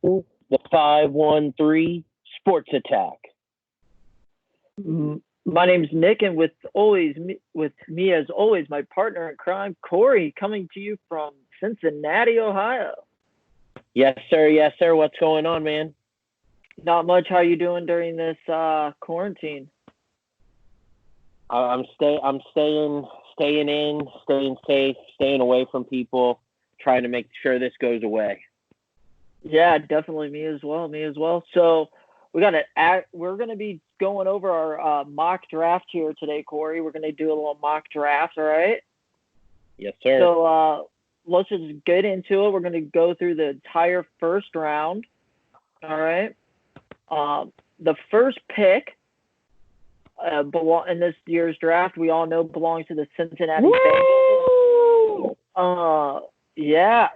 the 513 Sports Attack. My name's Nick, and with me as always, my partner in crime, Corey, coming to you from Cincinnati, Ohio. Yes, sir. Yes, sir. What's going on, man? Not much. How you doing during this quarantine? I'm staying in, staying safe, staying away from people, trying to make sure this goes away. Yeah, definitely me as well. Me as well. So we're gonna be going over our mock draft here today, Corey. We're gonna do a little mock draft, all right? Yes, sir. So let's just get into it. We're gonna go through the entire first round. All right. The first pick in this year's draft, we all know belongs to the Cincinnati Bengals. Yeah.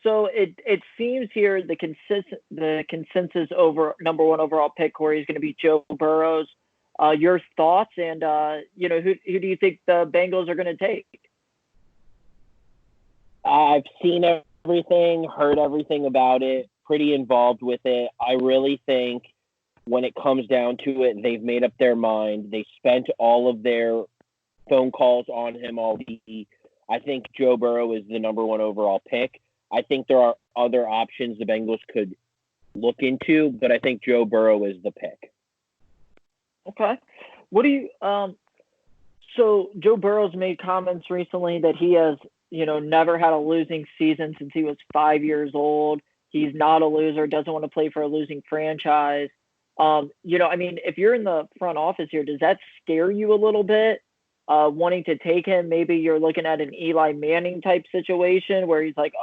So it seems here the consensus over number one overall pick, Corey, is going to be Joe Burrows. Your thoughts, and who do you think the Bengals are going to take? I've seen everything, heard everything about it, pretty involved with it. I really think when it comes down to it, they've made up their mind. They spent all of their phone calls on him already. I think Joe Burrow is the number one overall pick. I think there are other options the Bengals could look into, but I think Joe Burrow is the pick. Okay. What do you so Joe Burrow's made comments recently that he has, never had a losing season since he was 5 years old. He's not a loser, doesn't want to play for a losing franchise. If you're in the front office here, does that scare you a little bit? Wanting to take him, maybe you're looking at an Eli Manning type situation where he's like,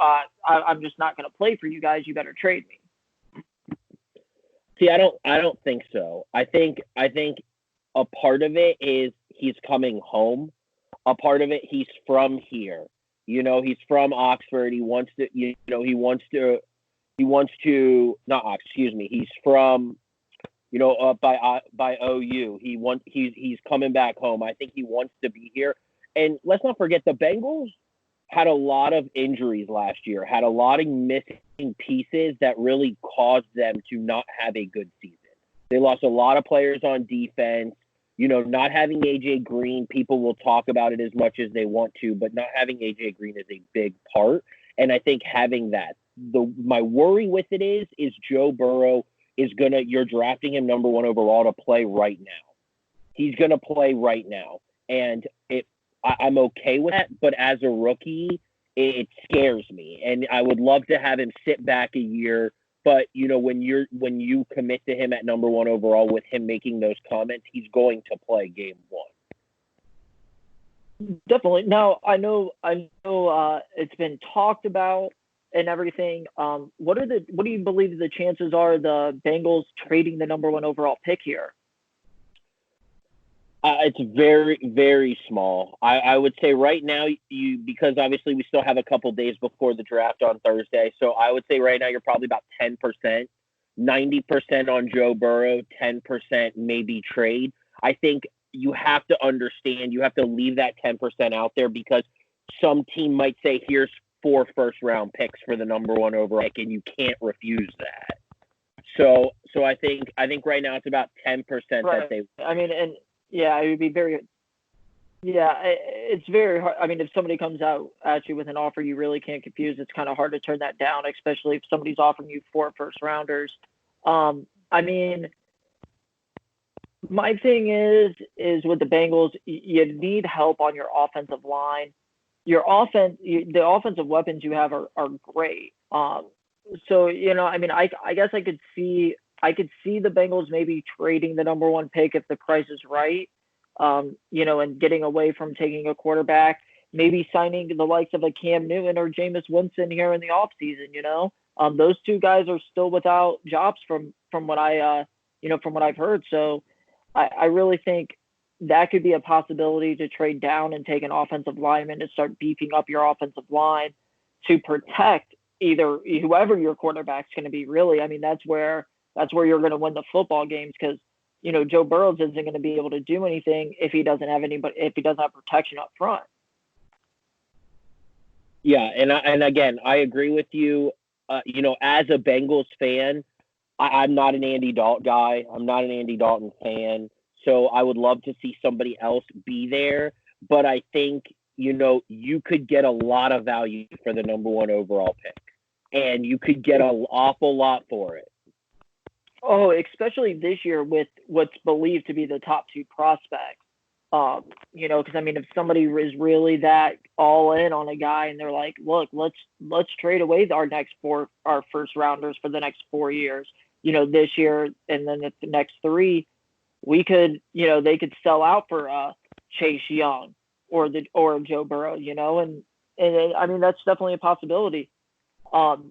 I'm just not going to play for you guys. You better trade me. See, I don't think so. I think a part of it is he's coming home. A part of it, he's from here. He's from Oxford. He's from by OU. He's coming back home. I think he wants to be here. And let's not forget, the Bengals had a lot of injuries last year, had a lot of missing pieces that really caused them to not have a good season. They lost a lot of players on defense. Not having AJ Green, people will talk about it as much as they want to, but not having AJ Green is a big part. And I think having that, my worry with it is Joe Burrow you're drafting him number one overall to play right now. He's going to play right now. And I'm okay with that, but as a rookie, it scares me. And I would love to have him sit back a year. But, when you commit to him at number one overall with him making those comments, he's going to play game one. Definitely. Now, I know it's been talked about and everything. What do you believe the chances are the Bengals trading the number one overall pick here? It's very, very small. I would say right now, because obviously we still have a couple days before the draft on Thursday. So I would say right now you're probably about 10%, 90% on Joe Burrow, 10% maybe trade. I think you have to understand, you have to leave that 10% out there because some team might say, here's 4 first-round picks for the number one overall pick, and you can't refuse that. So I think right now it's about 10% right. that they. I mean, and yeah, it would be very. Yeah, it's very hard. I mean, if somebody comes out at you with an offer you really can't confuse, it's kind of hard to turn that down, especially if somebody's offering you 4 first-rounders. I mean, my thing is with the Bengals, you need help on your offensive line. Your the offensive weapons you have are great. So I guess I could see the Bengals maybe trading the number one pick if the price is right. And getting away from taking a quarterback, maybe signing the likes of a Cam Newton or Jameis Winston here in the offseason. Those two guys are still without jobs from what from what I've heard. So I really think that could be a possibility to trade down and take an offensive lineman and start beefing up your offensive line to protect either whoever your quarterback's going to be. Really, I mean, that's where you're going to win the football games because Joe Burrow isn't going to be able to do anything if he doesn't have protection up front. Yeah, and again, I agree with you. as a Bengals fan, I'm not an Andy Dalton guy. I'm not an Andy Dalton fan. So I would love to see somebody else be there. But I think, you could get a lot of value for the number one overall pick. And you could get an awful lot for it. Oh, especially this year with what's believed to be the top two prospects. Because if somebody is really that all in on a guy and they're like, look, let's trade away our first rounders for the next 4 years, this year and then the next 3, we could, they could sell out for Chase Young or Joe Burrow, and that's definitely a possibility. All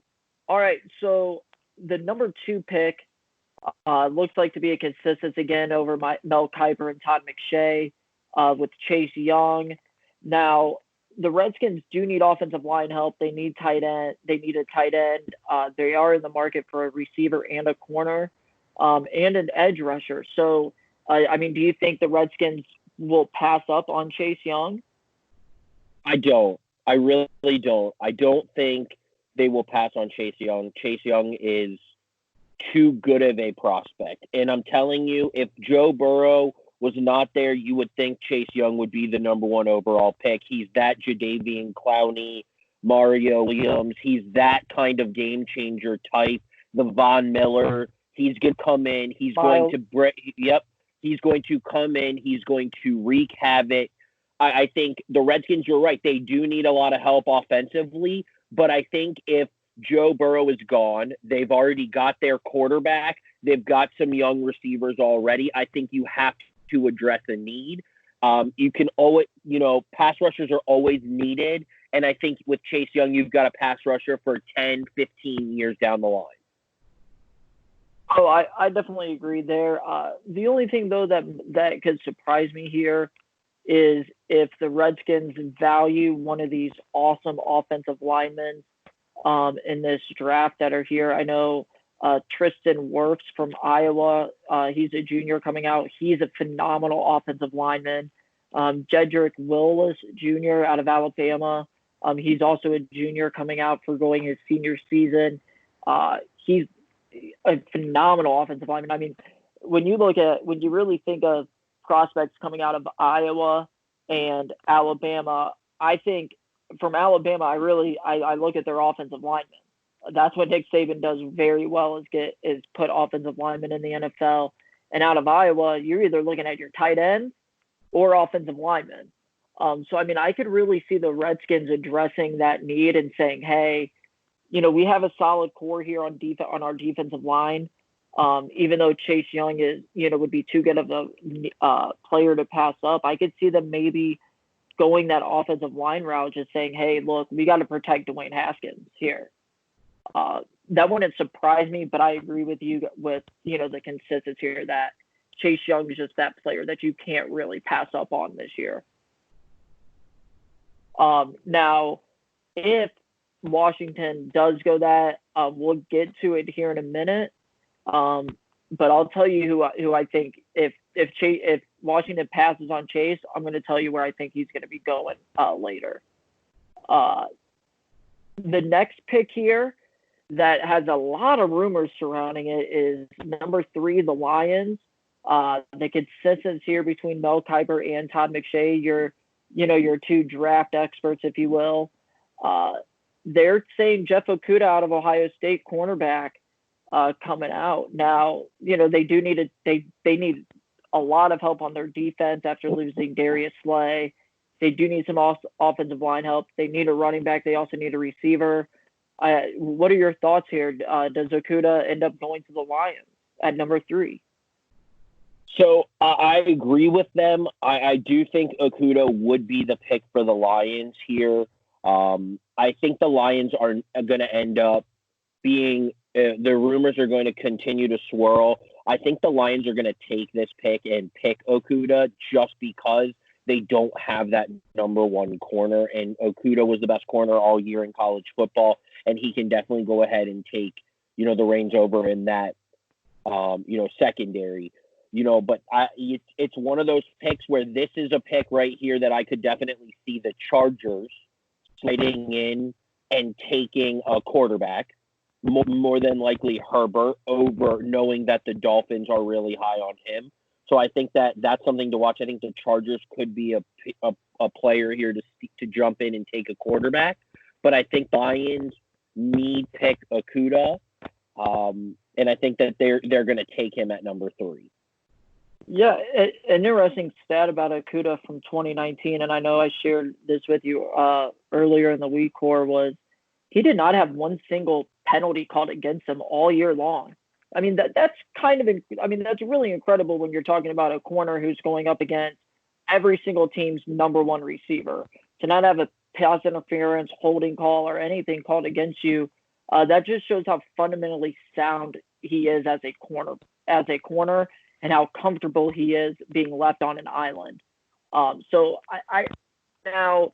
right, so the number 2 pick looks like to be a consistency again over Mel Kiper and Todd McShay. With Chase Young. Now, the Redskins do need offensive line help. They need tight end. They need a tight end. They are in the market for a receiver and a corner, and an edge rusher. So, do you think the Redskins will pass up on Chase Young? I don't. I really don't. I don't think they will pass on Chase Young. Chase Young is too good of a prospect. And I'm telling you, if Joe Burrow was not there, you would think Chase Young would be the number 1 overall pick. He's that Jadeveon Clowney, Mario Williams. He's that kind of game changer type. The Von Miller. He's going to come in. He's going to come in. He's going to wreak havoc. I think the Redskins, you're right. They do need a lot of help offensively. But I think if Joe Burrow is gone, they've already got their quarterback. They've got some young receivers already. I think you have to address a need. You can always, pass rushers are always needed. And I think with Chase Young, you've got a pass rusher for 10, 15 years down the line. Oh, I definitely agree there. The only thing, though, that could surprise me here is if the Redskins value one of these awesome offensive linemen in this draft that are here. I know Tristan Wirfs from Iowa. He's a junior coming out. He's a phenomenal offensive lineman. Jedrick Willis Jr. out of Alabama. He's also a junior coming out for going his senior season. He's a phenomenal offensive lineman. When you really think of prospects coming out of Iowa and Alabama, I think from Alabama, I look at their offensive linemen. That's what Nick Saban does very well is put offensive linemen in the NFL. And out of Iowa, you're either looking at your tight end or offensive linemen. So I could really see the Redskins addressing that need and saying, hey, we have a solid core here on our defensive line. Even though Chase Young would be too good of a player to pass up, I could see them maybe going that offensive line route, just saying, hey, look, we got to protect Dwayne Haskins here. That wouldn't surprise me, but I agree with you with, the consistency here that Chase Young is just that player that you can't really pass up on this year. Now, if Washington does go that, we'll get to it here in a minute. But I'll tell you who I think if Washington passes on Chase, I'm going to tell you where I think he's going to be going later. The next pick here that has a lot of rumors surrounding it is number 3, the Lions. The consistency here between Mel Kiper and Todd McShay, your 2 draft experts, if you will. They're saying Jeff Okudah out of Ohio State, cornerback, coming out. Now, they do need they need a lot of help on their defense after losing Darius Slay. They do need some offensive line help. They need a running back. They also need a receiver. What are your thoughts here? Does Okudah end up going to the Lions at number 3? So I agree with them. I do think Okudah would be the pick for the Lions here. I think the Lions are going to end up being the rumors are going to continue to swirl. I think the Lions are going to take this pick and pick Okudah just because they don't have that number 1 corner. And Okudah was the best corner all year in college football. And he can definitely go ahead and take, the reins over in that, secondary. But it's one of those picks where this is a pick right here that I could definitely see the Chargers sliding in and taking a quarterback. more than likely Herbert over knowing that the Dolphins are really high on him. So I think that that's something to watch. I think the Chargers could be a player here to jump in and take a quarterback. But I think the Lions need pick Okudah, and I think that they're going to take him at number 3. Yeah, an interesting stat about Okudah from 2019, and I know I shared this with you earlier in the week, Core, was he did not have one single penalty called against him all year long. I mean, that's that's really incredible when you're talking about a corner who's going up against every single team's number 1 receiver. To not have a pass interference, holding call, or anything called against you, that just shows how fundamentally sound he is as a corner, and how comfortable he is being left on an island. So I now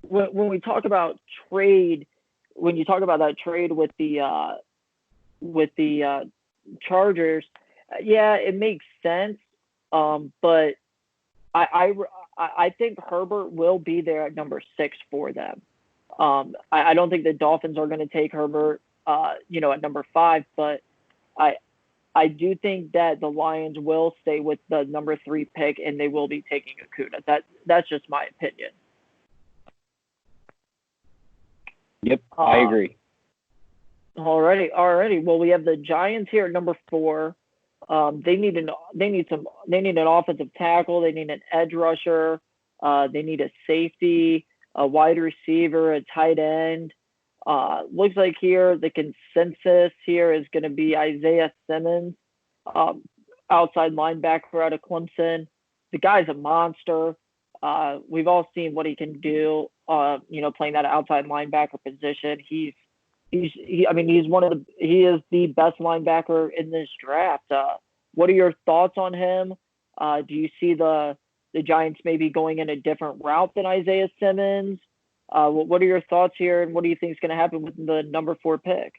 when we talk about trade, when you talk about that trade with the Chargers, yeah, it makes sense. But I think Herbert will be there at number 6 for them. I don't think the Dolphins are going to take Herbert, at number 5, but I do think that the Lions will stay with the number 3 pick, and they will be taking Okudah. That's just my opinion. Yep, I agree. Alrighty. Well, we have the Giants here at number 4. They need an offensive tackle. They need an edge rusher. They need a safety, a wide receiver, a tight end. Looks like here the consensus here is going to be Isaiah Simmons, outside linebacker out of Clemson. The guy's a monster. We've all seen what he can do. Playing that outside linebacker position. He is the best linebacker in this draft. What are your thoughts on him? Do you see the Giants maybe going in a different route than Isaiah Simmons? What are your thoughts here, and what do you think is going to happen with the number 4 pick?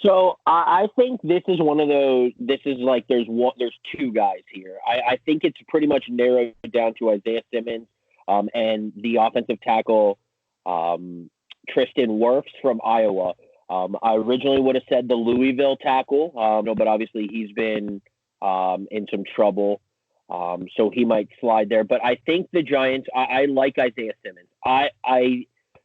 So I think this is one of those. This is like there's 2 guys here. I think it's pretty much narrowed down to Isaiah Simmons and the offensive tackle Tristan Wirfs from Iowa. I originally would have said the Louisville tackle, but obviously he's been in some trouble. So he might slide there. But I think the Giants, I like Isaiah Simmons.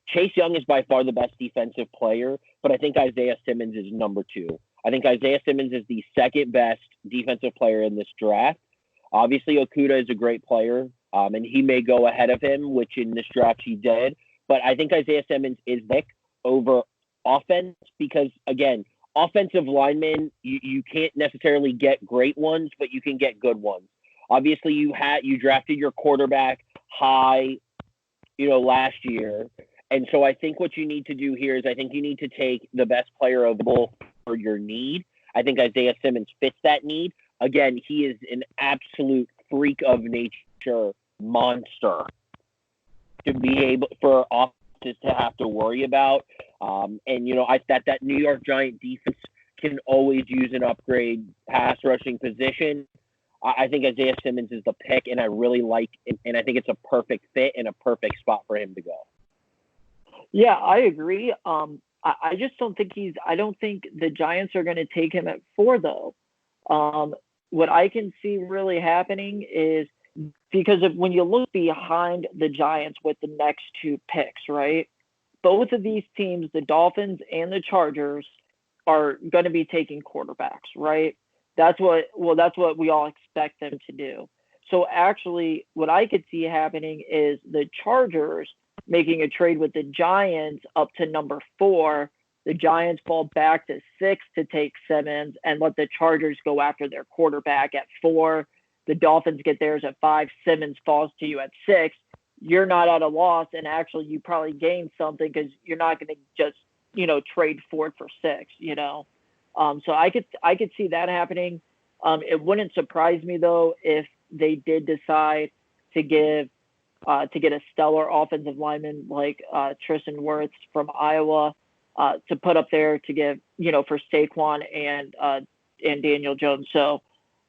Chase Young is by far the best defensive player, but I think Isaiah Simmons is number 2. I think Isaiah Simmons is the second best defensive player in this draft. Obviously, Okudah is a great player, and he may go ahead of him, which in this draft he did. But I think Isaiah Simmons is pick over offense because, again, offensive linemen, you can't necessarily get great ones, but you can get good ones. Obviously, you drafted your quarterback high, last year. And so I think what you need to do here is I think you need to take the best player available for your need. I think Isaiah Simmons fits that need. Again, he is an absolute freak of nature monster to be able for offenses to have to worry about. That New York Giant defense can always use an upgrade pass rushing position. I think Isaiah Simmons is the pick, and I really like it, and I think it's a perfect fit and a perfect spot for him to go. Yeah, I agree. I just don't think I don't think the Giants are going to take him at 4, though. What I can see really happening is because when you look behind the Giants with the next 2 picks, right? Both of these teams, the Dolphins and the Chargers, are going to be taking quarterbacks, right? That's what we all expect them to do. So actually, what I could see happening is the Chargers making a trade with the Giants up to number 4. The Giants fall back to 6 to take Simmons and let the Chargers go after their quarterback at 4. The Dolphins get theirs at 5. Simmons falls to you at 6. You're not at a loss, and actually you probably gain something because you're not going to just, trade 4 for 6, So I could see that happening. It wouldn't surprise me, though, if they did decide to get a stellar offensive lineman like Tristan Wirfs from Iowa to put up there to give, for Saquon and Daniel Jones. So,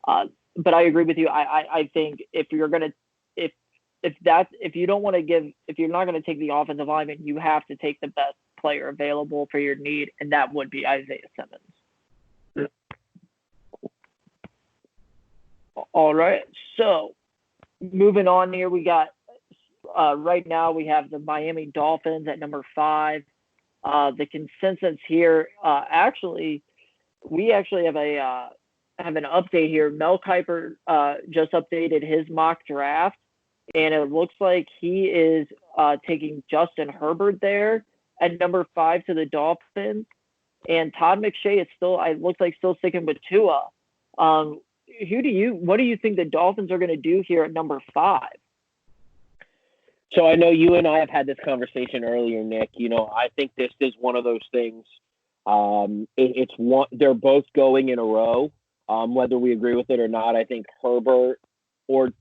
but I agree with you. I think if you're gonna if you're not going to take the offensive lineman, you have to take the best player available for your need, and that would be Isaiah Simmons. All right, so moving on here, we got right now we have the Miami Dolphins at number 5. The consensus here, we actually have an update here. Mel Kiper just updated his mock draft, and it looks like he is taking Justin Herbert there at number 5 to the Dolphins, and Todd McShay is still sticking with Tua. What do you think the Dolphins are going to do here at number 5? So I know you and I have had this conversation earlier, Nick. I think this is one of those things. It's one. They're both going in a row. Whether we agree with it or not, I think Herbert or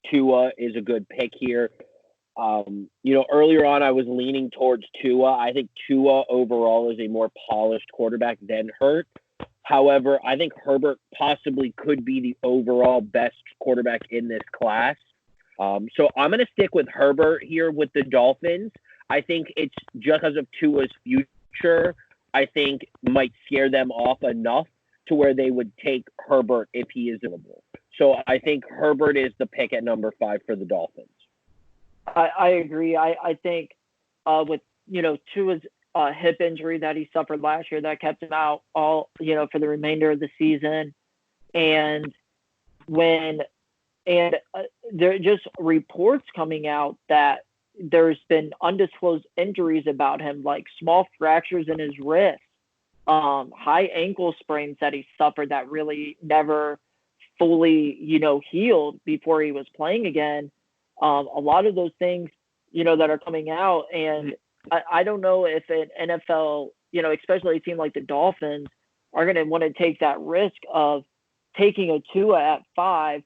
Tua is a good pick here. Earlier on I was leaning towards Tua. I think Tua overall is a more polished quarterback than Hurt. However, I think Herbert possibly could be the overall best quarterback in this class. So I'm going to stick with Herbert here with the Dolphins. I think it's just because of Tua's future, I think might scare them off enough to where they would take Herbert if he is available. So I think Herbert is the pick at number 5 for the Dolphins. I agree. I think with Tua's hip injury that he suffered last year, that kept him out all for the remainder of the season, and there are just reports coming out that there's been undisclosed injuries about him, like small fractures in his wrist, high ankle sprains that he suffered that really never fully, healed before he was playing again. A lot of those things, that are coming out. And I don't know if an NFL, especially a team like the Dolphins, are going to want to take that risk of taking a Tua at 5,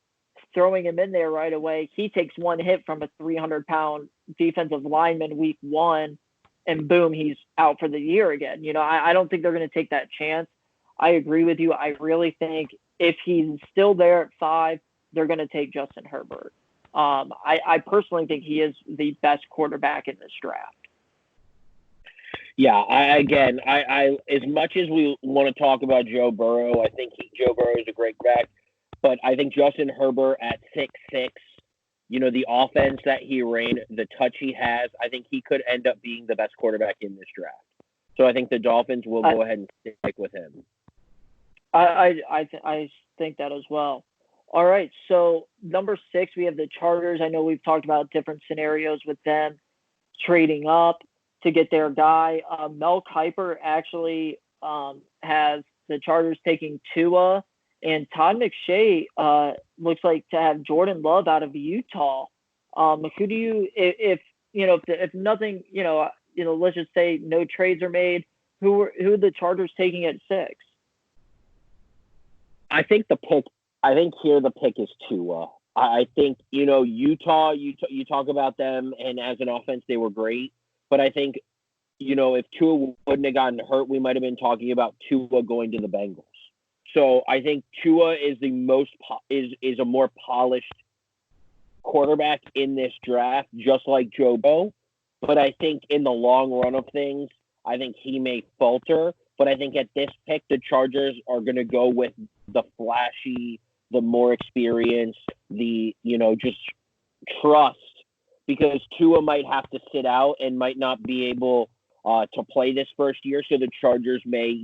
throwing him in there right away. He takes one hit from a 300-pound defensive lineman week 1, and boom, he's out for the year again. I don't think they're going to take that chance. I agree with you. I really think if he's still there at 5, they're going to take Justin Herbert. I personally think he is the best quarterback in this draft. Yeah, I as much as we want to talk about Joe Burrow, I think Joe Burrow is a great quarterback, but I think Justin Herbert at 6'6", the offense that he ran, the touch he has, I think he could end up being the best quarterback in this draft. So I think the Dolphins will go ahead and stick with him. I think that as well. All right, so number 6, we have the Chargers. I know we've talked about different scenarios with them trading up to get their guy. Mel Kiper actually has the Chargers taking Tua, and Todd McShay looks like to have Jordan Love out of Utah. Who do you, if nothing, let's just say no trades are made, who are the Chargers taking at 6? I think the pick is Tua. I think, Utah, you talk about them, and as an offense, they were great. But I think, if Tua wouldn't have gotten hurt, we might have been talking about Tua going to the Bengals. So I think Tua is is a more polished quarterback in this draft, just like Joe Burrow. But I think in the long run of things, I think he may falter. But I think at this pick, the Chargers are going to go with the flashy, the more experienced, the, just trust, because Tua might have to sit out and might not be able to play this first year. So the Chargers may,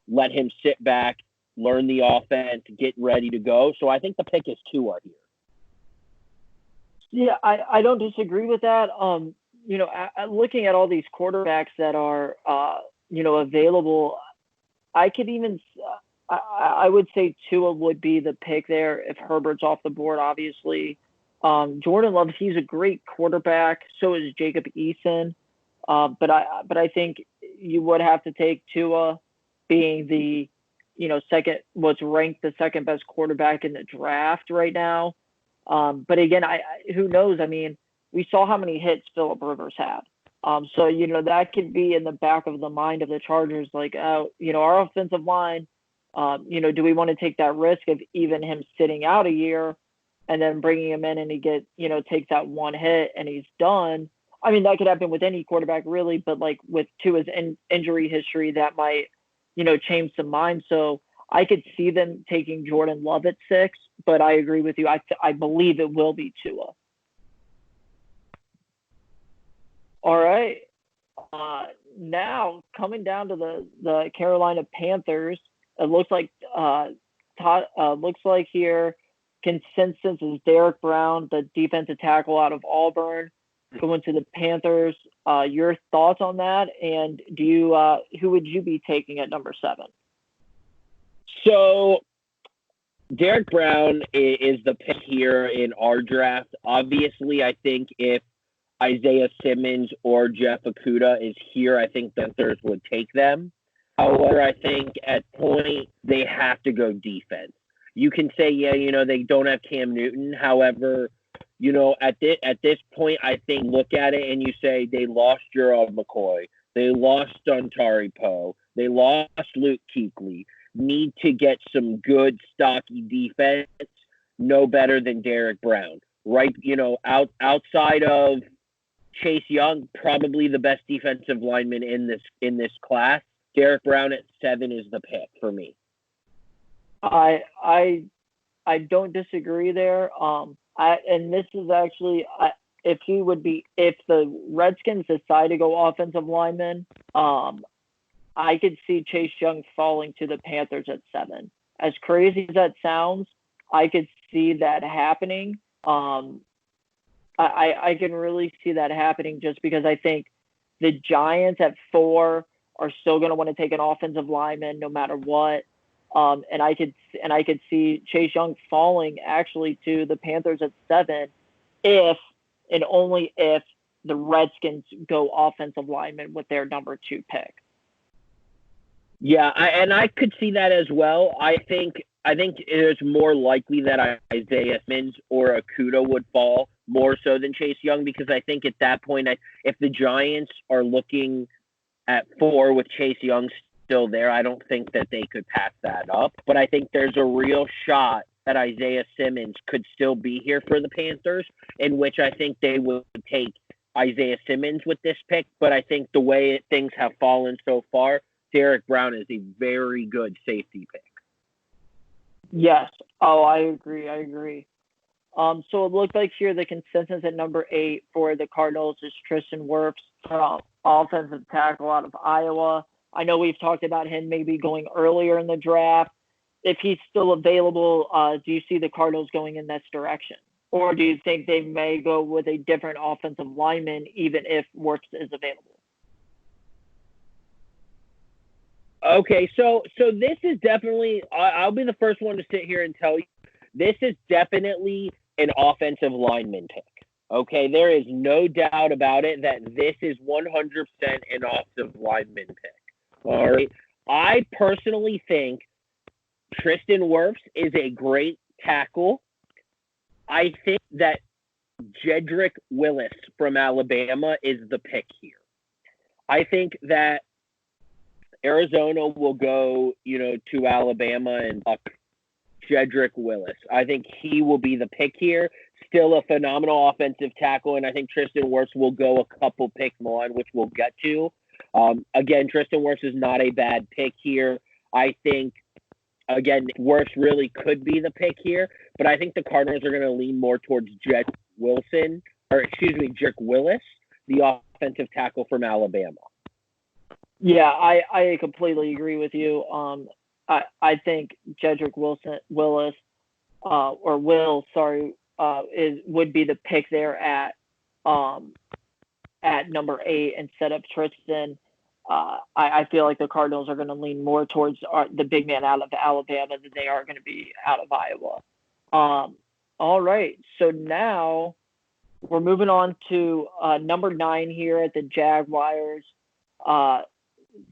let him sit back, learn the offense, get ready to go. So I think the pick is Tua here. Yeah, I don't disagree with that. Looking at all these quarterbacks that are, available, I could even I would say Tua would be the pick there if Herbert's off the board, obviously. Jordan Love, he's a great quarterback. So is Jacob Eason. But I think you would have to take Tua being the, second, what's ranked the second best quarterback in the draft right now. But again, who knows? I mean, we saw how many hits Phillip Rivers had. So, that could be in the back of the mind of the Chargers, like, our offensive line, do we want to take that risk of even him sitting out a year and then bringing him in and he takes that one hit and he's done? I mean, that could happen with any quarterback, really, but like with Tua's injury history, that might, change some minds. So I could see them taking Jordan Love at 6, but I agree with you. I believe it will be Tua. All right. Now coming down to the Carolina Panthers, it looks like here consensus is Derek Brown, the defensive tackle out of Auburn, going to the Panthers. Your thoughts on that? And who would you be taking at number 7? So Derek Brown is the pick here in our draft. Obviously, I think if Isaiah Simmons or Jeff Okudah is here, I think Panthers would take them. However, I think at point they have to go defense. You can say, they don't have Cam Newton. However, at this point, I think look at it and you say they lost Gerald McCoy, they lost Dontari Poe, they lost Luke Kuechly. Need to get some good stocky defense. No better than Derek Brown, right? Outside of Chase Young, probably the best defensive lineman in this class. Derek Brown at 7 is the pick for me. I don't disagree there. And this is actually if the Redskins decide to go offensive lineman, I could see Chase Young falling to the Panthers at 7. As crazy as that sounds, I could see that happening. I can really see that happening just because I think the Giants at 4 are still going to want to take an offensive lineman no matter what. And I could see Chase Young falling actually to the Panthers at 7 if and only if the Redskins go offensive lineman with their number 2 pick. Yeah, I could see that as well. I think it's more likely that Isaiah Simmons or Okudah would fall more so than Chase Young, because I think at that point, if the Giants are looking at 4 with Chase Young still there, I don't think that they could pass that up. But I think there's a real shot that Isaiah Simmons could still be here for the Panthers, in which I think they would take Isaiah Simmons with this pick. But I think the way things have fallen so far, Derek Brown is a very good safety pick. Yes. Oh, I agree. So it looks like here the consensus at number 8 for the Cardinals is Tristan Wirfs, offensive tackle out of Iowa. I know we've talked about him maybe going earlier in the draft. If he's still available, do you see the Cardinals going in this direction? Or do you think they may go with a different offensive lineman even if Wirfs is available? Okay, so this is definitely, I'll be the first one to sit here and tell you, this is definitely an offensive lineman pick. Okay, there is no doubt about it that this is 100% an offensive lineman pick. All right, I personally think Tristan Wirfs is a great tackle. I think that Jedrick Willis from Alabama is the pick here. I think that Arizona will go, to Alabama and buck Jedrick Willis. I think he will be the pick here. Still a phenomenal offensive tackle, and I think Tristan Wirfs will go a couple picks more, which we'll get to. Again, Tristan Wirfs is not a bad pick here. I think, again, Wirfs really could be the pick here, but I think the Cardinals are going to lean more towards Jedrick Willis, the offensive tackle from Alabama. Yeah, I completely agree with you. I think Jedrick Willis would be the pick there at number 8 instead of Tristan. I feel like the Cardinals are going to lean more towards the big man out of Alabama than they are going to be out of Iowa. All right, so now we're moving on to number 9 here at the Jaguars.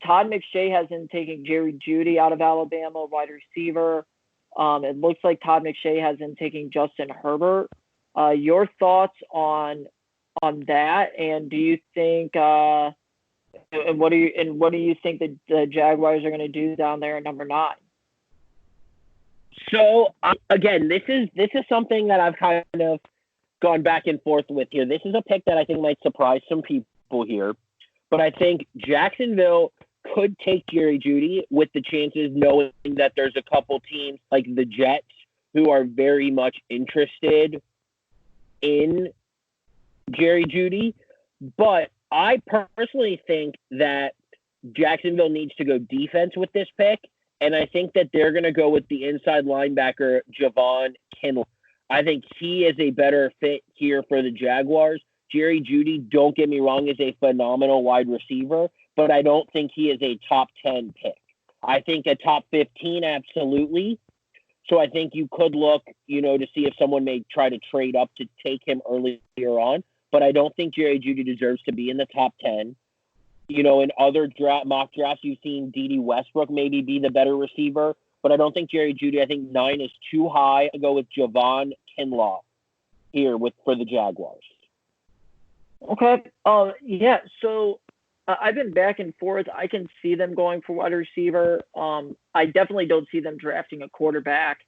Todd McShay has been taking Jerry Jeudy out of Alabama, wide receiver. It looks like Todd McShay has been taking Justin Herbert. Your thoughts on that? And do you think and what do you think the Jaguars are going to do down there at number 9? So again, this is something that I've kind of gone back and forth with here. This is a pick that I think might surprise some people here, but I think Jacksonville could take Jerry Jeudy with the chances, knowing that there's a couple teams like the Jets who are very much interested in Jerry Jeudy. But I personally think that Jacksonville needs to go defense with this pick, and I think that they're going to go with the inside linebacker, Javon Kinlaw. I think he is a better fit here for the Jaguars. Jerry Jeudy, don't get me wrong, is a phenomenal wide receiver, but I don't think he is a top 10 pick. I think a top 15, absolutely. So I think you could look, to see if someone may try to trade up to take him earlier on, but I don't think Jerry Jeudy deserves to be in the top 10. In other mock drafts, you've seen Dede Westbrook maybe be the better receiver, but I don't think Jerry Jeudy. I think 9 is too high. I go with Javon Kinlaw here for the Jaguars. Okay. Yeah. So I've been back and forth. I can see them going for wide receiver. I definitely don't see them drafting a quarterback,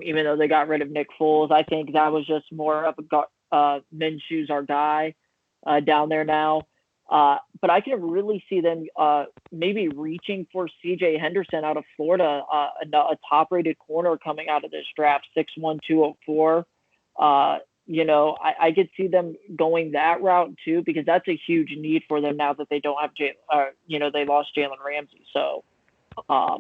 even though they got rid of Nick Foles. I think that was just more of Minshew's our guy down there now. But I can really see them maybe reaching for C.J. Henderson out of Florida, a top-rated corner coming out of this draft, 6'1", 204. I could see them going that route too, because that's a huge need for them now that they don't have they lost Jalen Ramsey. So, I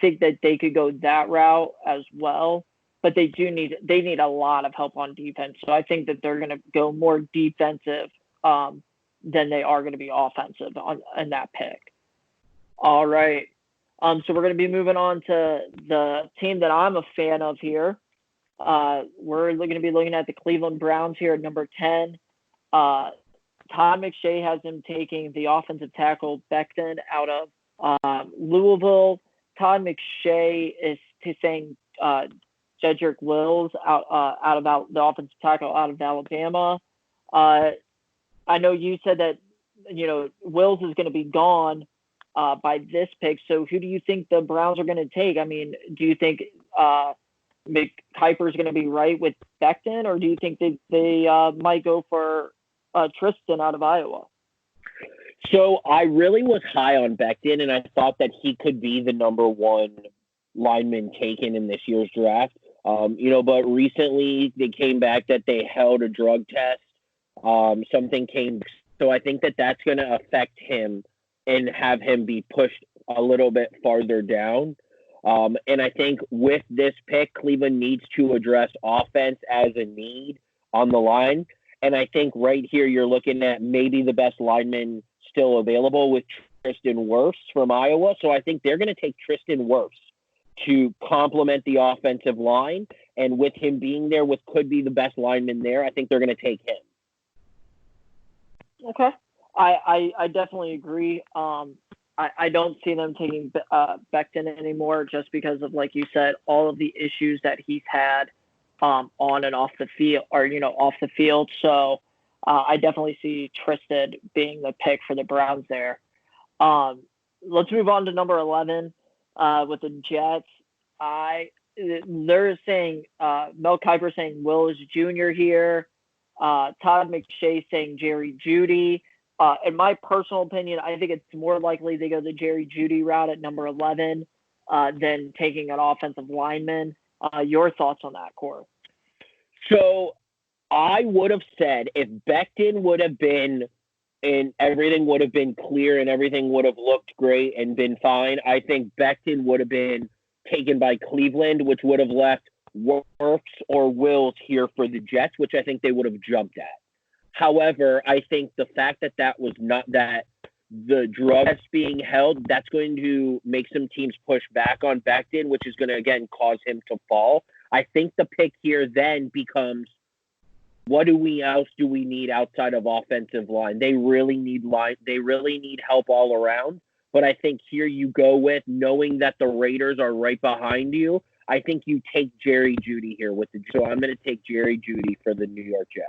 think that they could go that route as well, but they need a lot of help on defense. So I think that they're going to go more defensive than they are going to be offensive in that pick. All right. So we're going to be moving on to the team that I'm a fan of here. We're going to be looking at the Cleveland Browns here at number 10. Todd McShay has them taking the offensive tackle Becton out of Louisville. Todd McShay is saying Jedrick Wills out of the offensive tackle out of Alabama. I know you said that Wills is going to be gone by this pick. So who do you think the Browns are going to take? I mean, do you think Kiper is going to be right with Becton, or do you think they might go for Tristan out of Iowa? So I really was high on Becton, and I thought that he could be the number one lineman taken in this year's draft. But recently they came back that they held a drug test. Something came, so I think that that's going to affect him and have him be pushed a little bit farther down. And I think with this pick, Cleveland needs to address offense as a need on the line. And I think right here you're looking at maybe the best lineman still available with Tristan Wirfs from Iowa. So I think they're going to take Tristan Wirfs to complement the offensive line. And with him being there, with could be the best lineman there, I think they're going to take him. Okay. I definitely agree. I don't see them taking Becton anymore just because of, like you said, all of the issues that he's had on and off the field, or off the field. So I definitely see Tristan being the pick for the Browns there. Let's move on to number 11 with the Jets. They're saying Mel Kiper saying Willis Jr. here. Todd McShay saying Jerry Jeudy. In my personal opinion, I think it's more likely they go the Jerry Jeudy route at number 11 than taking an offensive lineman. Your thoughts on that, Cor? So I would have said if Becton would have been and everything would have been clear and everything would have looked great and been fine, I think Becton would have been taken by Cleveland, which would have left Wirfs or Wills here for the Jets, which I think they would have jumped at. However, I think the fact that that was not that the drug that's being held, that's going to make some teams push back on Becton, which is going to, again, cause him to fall. I think the pick here then becomes, what else do we need outside of offensive line? They really need help all around. But I think here you go with, knowing that the Raiders are right behind you, I think you take Jerry Jeudy here so I'm going to take Jerry Jeudy for the New York Jets.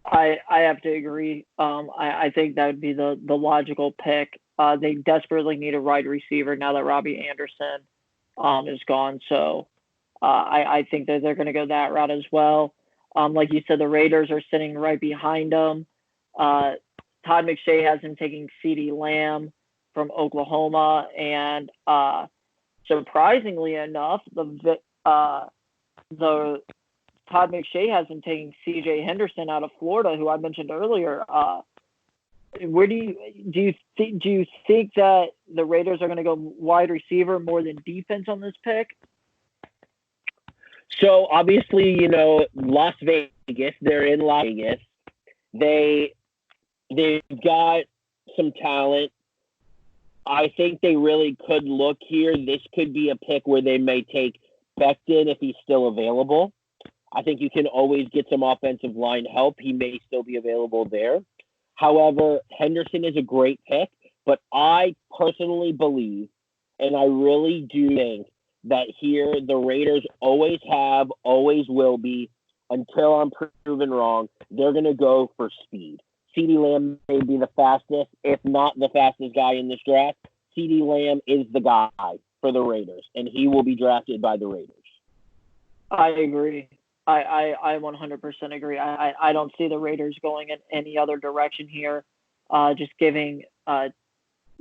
I have to agree. I think that would be the logical pick. They desperately need a wide receiver now that Robbie Anderson is gone. So I think that they're going to go that route as well. Like you said, the Raiders are sitting right behind them. Todd McShay has him taking CeeDee Lamb from Oklahoma, and surprisingly enough, the Todd McShay has him taking C.J. Henderson out of Florida, who I mentioned earlier. Where do you think that the Raiders are going to go wide receiver more than defense on this pick? So obviously, Las Vegas. They're in Las Vegas. They've got some talent. I think they really could look here. This could be a pick where they may take Becton if he's still available. I think you can always get some offensive line help. He may still be available there. However, Henderson is a great pick, but I personally believe, and I really do think, that here the Raiders always have, always will be, until I'm proven wrong, they're going to go for speed. CeeDee Lamb may be the fastest, if not the fastest guy in this draft. CeeDee Lamb is the guy for the Raiders, and he will be drafted by the Raiders. I agree. I 100% agree. I don't see the Raiders going in any other direction here. Just giving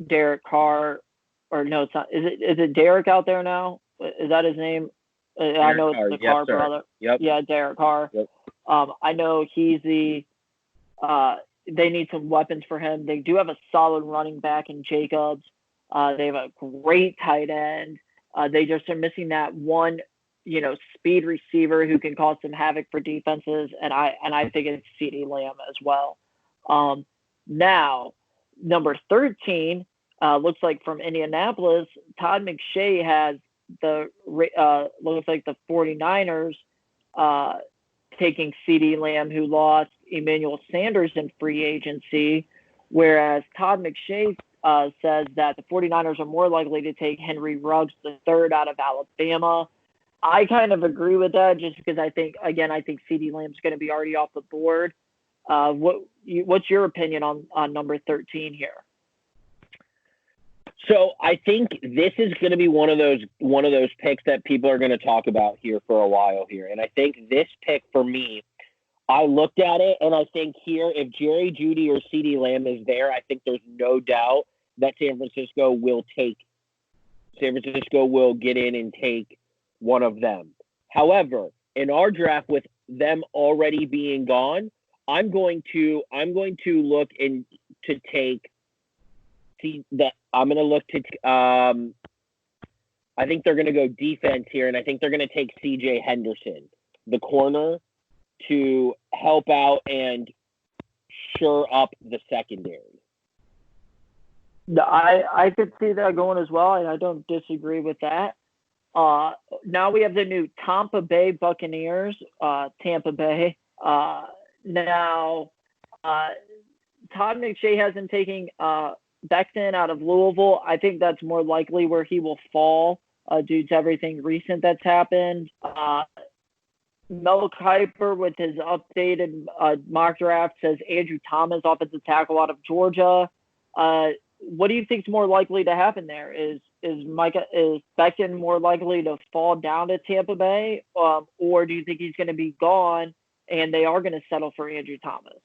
Derek Carr, or no, it's not. Is it Derek out there now? Is that his name? I know it's the Carr brother. Yep. Yeah, Derek Carr. Yep. I know he's the. They need some weapons for him. They do have a solid running back in Jacobs. They have a great tight end. They just are missing that one, speed receiver who can cause some havoc for defenses, and I think it's CeeDee Lamb as well. Now, number 13 looks like from Indianapolis, Todd McShay has looks like the 49ers taking CeeDee Lamb, who lost Emmanuel Sanders in free agency, whereas Todd McShay says that the 49ers are more likely to take Henry Ruggs III out of Alabama. I kind of agree with that just because I think CeeDee Lamb's going to be already off the board. What's your opinion on number 13 here? So I think this is going to be one of those picks that people are going to talk about here for a while here. And I think this pick for me, I looked at it and I think here, if Jerry Jeudy or CeeDee Lamb is there, I think there's no doubt that San Francisco will get in and take one of them. However, in our draft with them already being gone, I'm going to look in to take. I'm going to look to. I think they're going to go defense here, and I think they're going to take C.J. Henderson, the corner, to help out and shore up the secondary. I could see that going as well, and I don't disagree with that. Now we have the new Tampa Bay Buccaneers. Tampa Bay. Now, Todd McShay has been taking Becton out of Louisville. I think that's more likely where he will fall due to everything recent that's happened. Mel Kiper, with his updated mock draft, says Andrew Thomas, offensive tackle out of Georgia. What do you think is more likely to happen there? Is Becton more likely to fall down to Tampa Bay, or do you think he's going to be gone and they are going to settle for Andrew Thomas?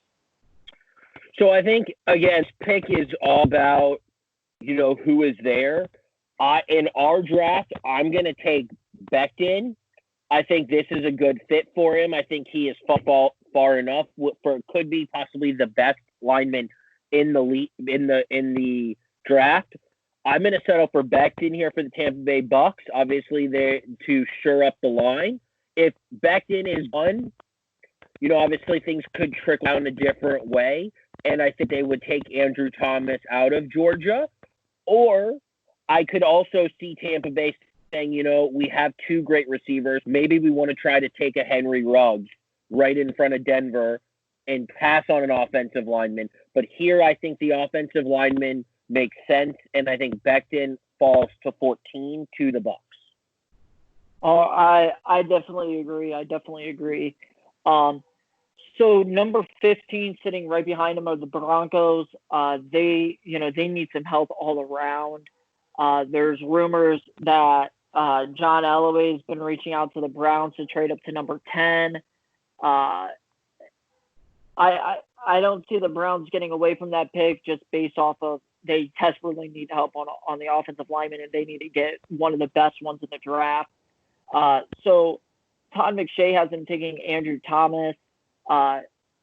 So I think, again, pick is all about, who is there. In our draft, I'm going to take Becton. I think this is a good fit for him. I think he is far enough could be possibly the best lineman in the draft. I'm going to settle for Becton here for the Tampa Bay Bucks. Obviously, they're to shore up the line. If Becton is done, obviously things could trickle down a different way. And I think they would take Andrew Thomas out of Georgia. Or I could also see Tampa Bay saying, we have two great receivers. Maybe we want to try to take a Henry Ruggs right in front of Denver and pass on an offensive lineman. But here I think the offensive lineman makes sense, and I think Becton falls to 14 to the Bucks. Oh, I definitely agree. So number 15, sitting right behind them, are the Broncos. They need some help all around. There's rumors that John Elway has been reaching out to the Browns to trade up to number 10. I don't see the Browns getting away from that pick just based off of they desperately need help on the offensive lineman, and they need to get one of the best ones in the draft. So Todd McShay has him taking Andrew Thomas.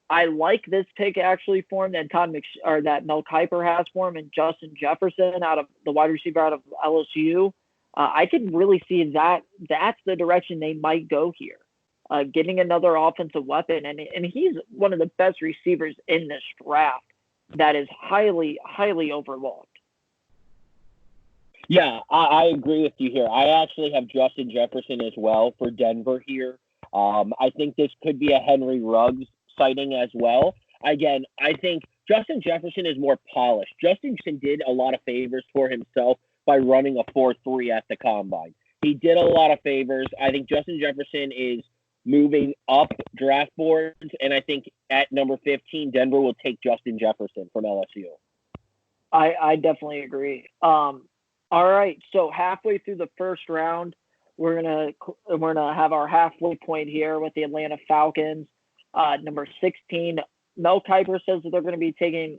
I like this pick actually for him that Mel Kiper has for him, and Justin Jefferson out of the wide receiver out of LSU. I can really see that's the direction they might go here. Getting another offensive weapon, and he's one of the best receivers in this draft that is highly, highly overlooked. Yeah, I agree with you here. I actually have Justin Jefferson as well for Denver here. I think this could be a Henry Ruggs sighting as well. Again, I think Justin Jefferson is more polished. Justin Jefferson did a lot of favors for himself by running a 4.3 at the combine. He did a lot of favors. I think Justin Jefferson is moving up draft boards, and I think at number 15, Denver will take Justin Jefferson from LSU. I definitely agree. All right, so halfway through the first round, we're gonna have our halfway point here with the Atlanta Falcons. Number 16, Mel Kiper says that they're going to be taking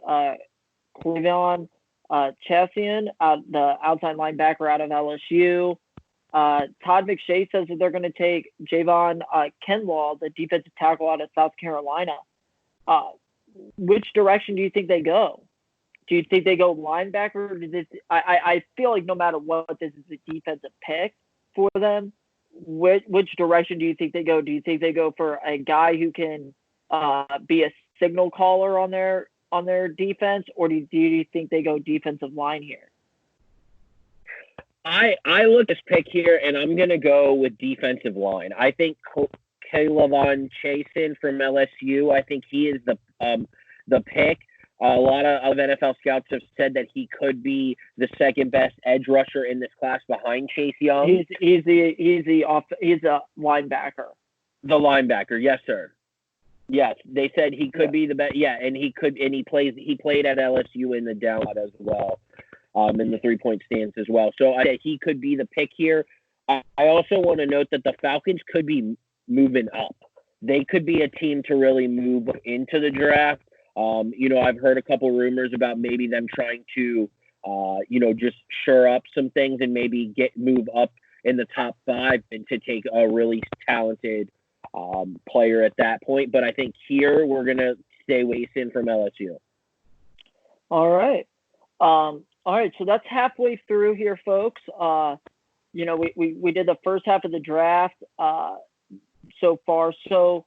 Cleveland Chassian, the outside linebacker out of LSU. Todd McShay says that they're going to take Javon Kinlaw, the defensive tackle out of South Carolina. Which direction do you think they go? Do you think they go linebacker? I feel like no matter what, this is a defensive pick for them. Which direction do you think they go? Do you think they go for a guy who can be a signal caller on their defense, or do you think they go defensive line here? I look at this pick here, and I'm going to go with defensive line. I think K'Lavon Chaisson from LSU, I think he is the pick. A lot of NFL scouts have said that he could be the second best edge rusher in this class behind Chase Young. He's a linebacker. The linebacker, yes, sir. Yes, they said he could be the best. Yeah, and he played at LSU in the down as well, in the 3-point stance as well. So I think he could be the pick here. I also want to note that the Falcons could be moving up. They could be a team to really move into the draft. I've heard a couple rumors about maybe them trying to, just shore up some things and maybe move up in the top 5 and to take a really talented player at that point. But I think here we're going to stay Wason from LSU. All right. So that's halfway through here, folks. We did the first half of the draft so far. So,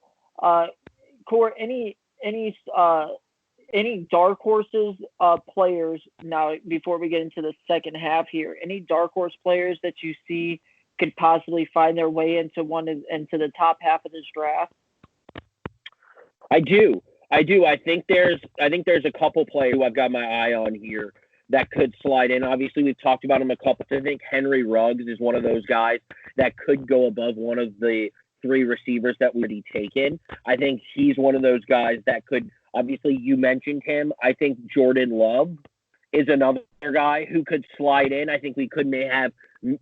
Core, any dark horses players now before we get into the second half here? Any dark horse players that you see could possibly find their way into the top half of this draft? I do. I think there's a couple players who I've got my eye on here that could slide in. Obviously, we've talked about him a couple. I think Henry Ruggs is one of those guys that could go above one of the 3 receivers that we've already taken. I think he's one of those guys that could. Obviously, you mentioned him. I think Jordan Love is another guy who could slide in. I think we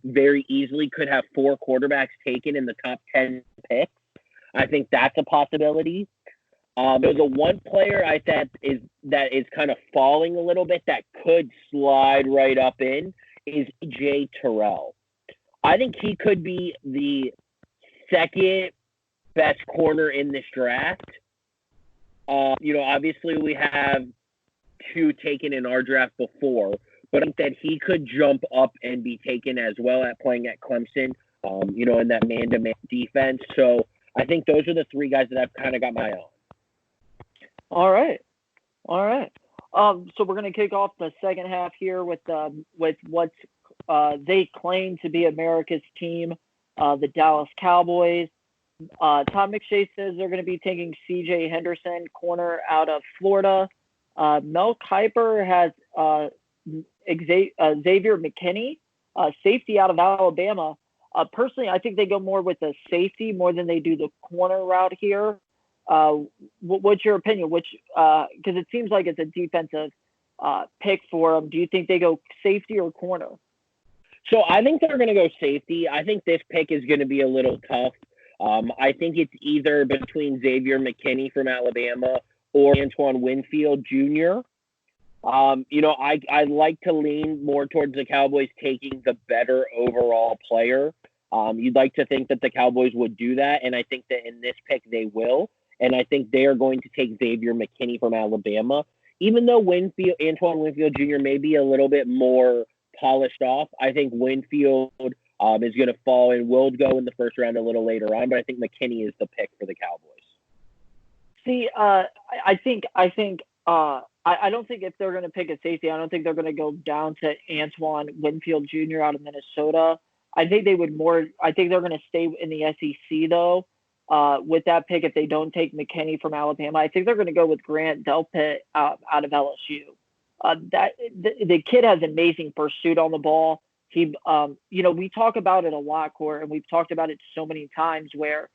very easily could have 4 quarterbacks taken in the top 10 picks. I think that's a possibility. There's a one player that is kind of falling a little bit that could slide right up in is Jay Terrell. I think he could be the second best corner in this draft. Obviously we have 2 taken in our draft before, but I think that he could jump up and be taken as well at playing at Clemson, in that man-to-man defense. So I think those are the 3 guys that I've kind of got my eye on. All right. So we're going to kick off the second half here with what they claim to be America's team, the Dallas Cowboys. Tom McShay says they're going to be taking C.J. Henderson, corner out of Florida. Mel Kiper has Xavier McKinney, safety out of Alabama. Personally, I think they go more with the safety more than they do the corner route here. What's your opinion? Because it seems like it's a defensive pick for them. Do you think they go safety or corner? So I think they're going to go safety. I think this pick is going to be a little tough. I think it's either between Xavier McKinney from Alabama or Antoine Winfield Jr. I like to lean more towards the Cowboys taking the better overall player. You'd like to think that the Cowboys would do that, and I think that in this pick they will. And I think they are going to take Xavier McKinney from Alabama. Even though Antoine Winfield Jr. may be a little bit more polished off, I think Winfield is going to fall and will go in the first round a little later on. But I think McKinney is the pick for the Cowboys. See, I don't think if they're going to pick a safety, I don't think they're going to go down to Antoine Winfield Jr. out of Minnesota. I think they're going to stay in the SEC though. With that pick, if they don't take McKinney from Alabama, I think they're going to go with Grant Delpit out of LSU. The kid has amazing pursuit on the ball. He, we talk about it a lot, Court, and we've talked about it so many times where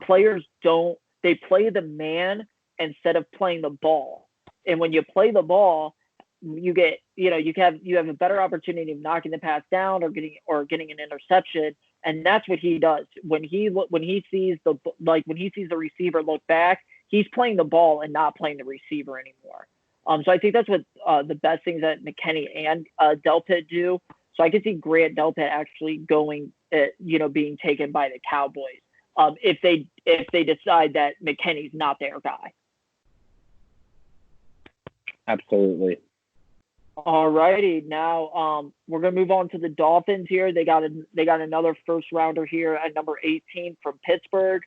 players they play the man instead of playing the ball. And when you play the ball, you have a better opportunity of knocking the pass down or getting an interception. And that's what he does. When he sees the receiver look back, he's playing the ball and not playing the receiver anymore. So I think that's what the best things that McKinney and Delpit do. So I can see Grant Delpit actually being taken by the Cowboys if they decide that McKinney's not their guy. Absolutely. All righty. Now we're gonna move on to the Dolphins here. They got another first rounder here at number 18 from Pittsburgh.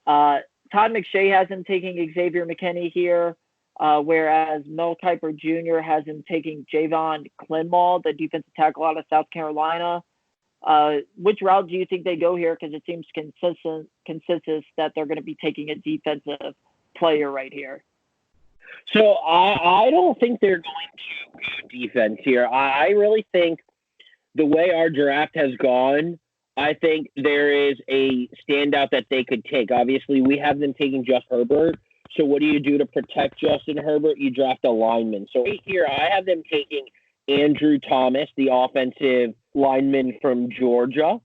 Todd McShay has him taking Xavier McKinney here, whereas Mel Kiper Jr. has him taking Javon Clinmall, the defensive tackle out of South Carolina. Which route do you think they go here? Because it seems consensus that they're going to be taking a defensive player right here. So I don't think they're going to go defense here. I really think the way our draft has gone, I think there is a standout that they could take. Obviously, we have them taking Jeff Herbert. So what do you do to protect Justin Herbert? You draft a lineman. So right here, I have them taking Andrew Thomas, the offensive lineman from Georgia.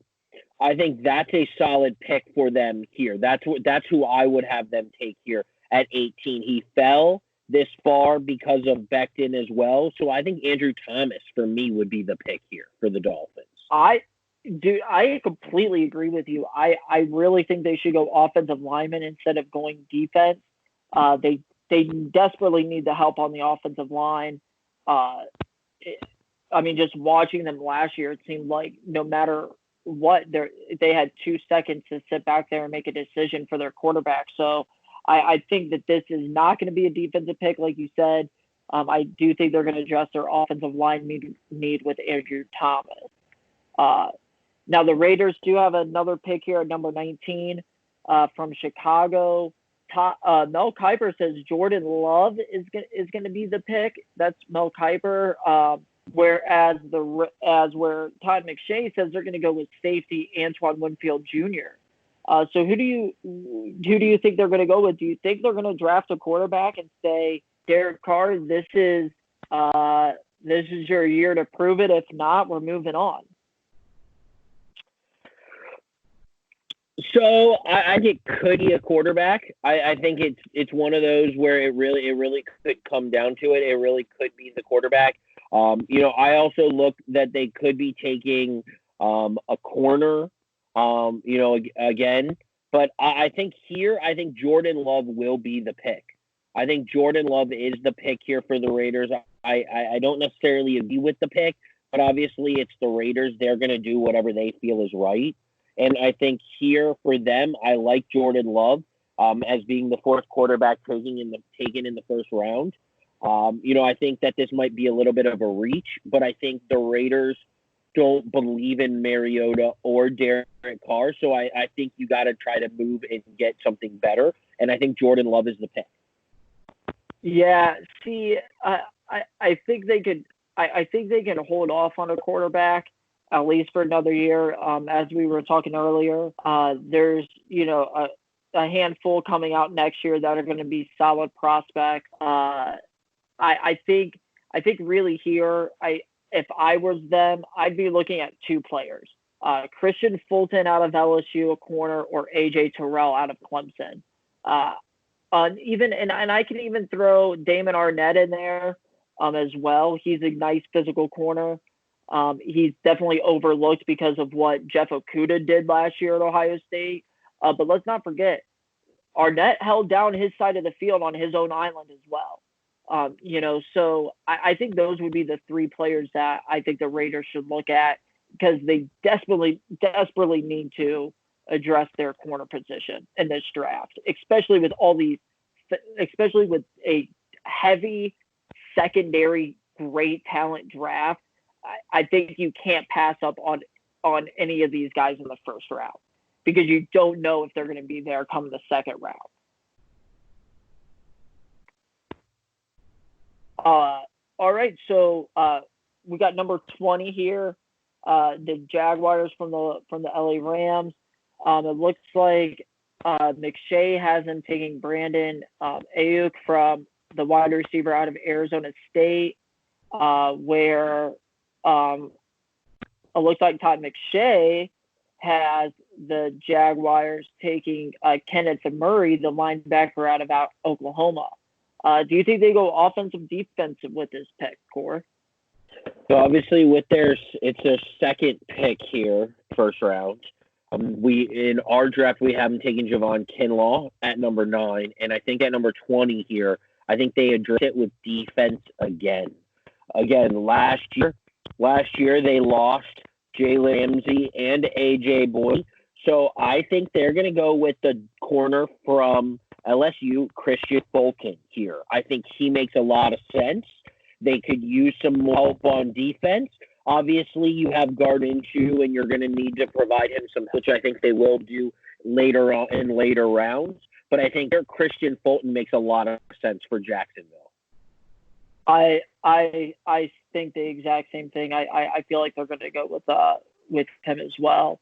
I think that's a solid pick for them here. That's who I would have them take here at 18. He fell this far because of Becton as well. So I think Andrew Thomas, for me, would be the pick here for the Dolphins. I completely agree with you. I really think they should go offensive lineman instead of going defense. They desperately need the help on the offensive line. Just watching them last year, it seemed like no matter what, they had 2 seconds to sit back there and make a decision for their quarterback. So I think that this is not going to be a defensive pick, like you said. I do think they're going to address their offensive line need with Andrew Thomas. Now, the Raiders do have another pick here at number 19 from Chicago. Mel Kiper says Jordan Love is going to be the pick. That's Mel Kiper. Whereas where Todd McShay says they're going to go with safety Antoine Winfield Jr. So who do you think they're going to go with? Do you think they're going to draft a quarterback and say, Derek Carr, this is your year to prove it? If not, we're moving on. So I think could be a quarterback. I think it's one of those where it really could come down to it. It really could be the quarterback. I also look that they could be taking a corner. Again, but I think Jordan Love will be the pick. I think Jordan Love is the pick here for the Raiders. I don't necessarily agree with the pick, but obviously it's the Raiders. They're going to do whatever they feel is right. And I think here for them, I like Jordan Love as being the fourth quarterback taken in the first round. I think that this might be a little bit of a reach, but I think the Raiders don't believe in Mariota or Derek Carr, so I think you got to try to move and get something better. And I think Jordan Love is the pick. Yeah, see, I think they could. I think they can hold off on a quarterback at least for another year. As we were talking earlier, there's a handful coming out next year that are going to be solid prospects. I think really here if I was them, I'd be looking at two players. Christian Fulton out of LSU, a corner, or AJ Terrell out of Clemson. And I can even throw Damon Arnett in there as well. He's a nice physical corner. He's definitely overlooked because of what Jeff Okudah did last year at Ohio State. But let's not forget, Arnett held down his side of the field on his own island as well. So I think those would be the three players that I think the Raiders should look at because they desperately need to address their corner position in this draft, especially with a heavy secondary great talent draft. I think you can't pass up on any of these guys in the first round because you don't know if they're going to be there come the second round. All right, so we got number 20 here. The Jaguars from the LA Rams. It looks like McShay has him taking Brandon Ayuk from the wide receiver out of Arizona State, where it looks like Todd McShay has the Jaguars taking Kenneth Murray, the linebacker out of Oklahoma. Do you think they go offensive defensive with this pick, Core? So obviously, it's their second pick here, first round. In our draft we have them taking Javon Kinlaw at number 9, and I think at number 20 here, I think they address it with defense again. Last year they lost Jalen Ramsey and AJ Boyd, so I think they're going to go with the corner from LSU, Christian Fulton here. I think he makes a lot of sense. They could use some help on defense. Obviously, you have Gardner-Minshew, and you're going to need to provide him some help, which I think they will do later on in later rounds. But I think Christian Fulton makes a lot of sense for Jacksonville. I think the exact same thing. I feel like they're going to go with him as well.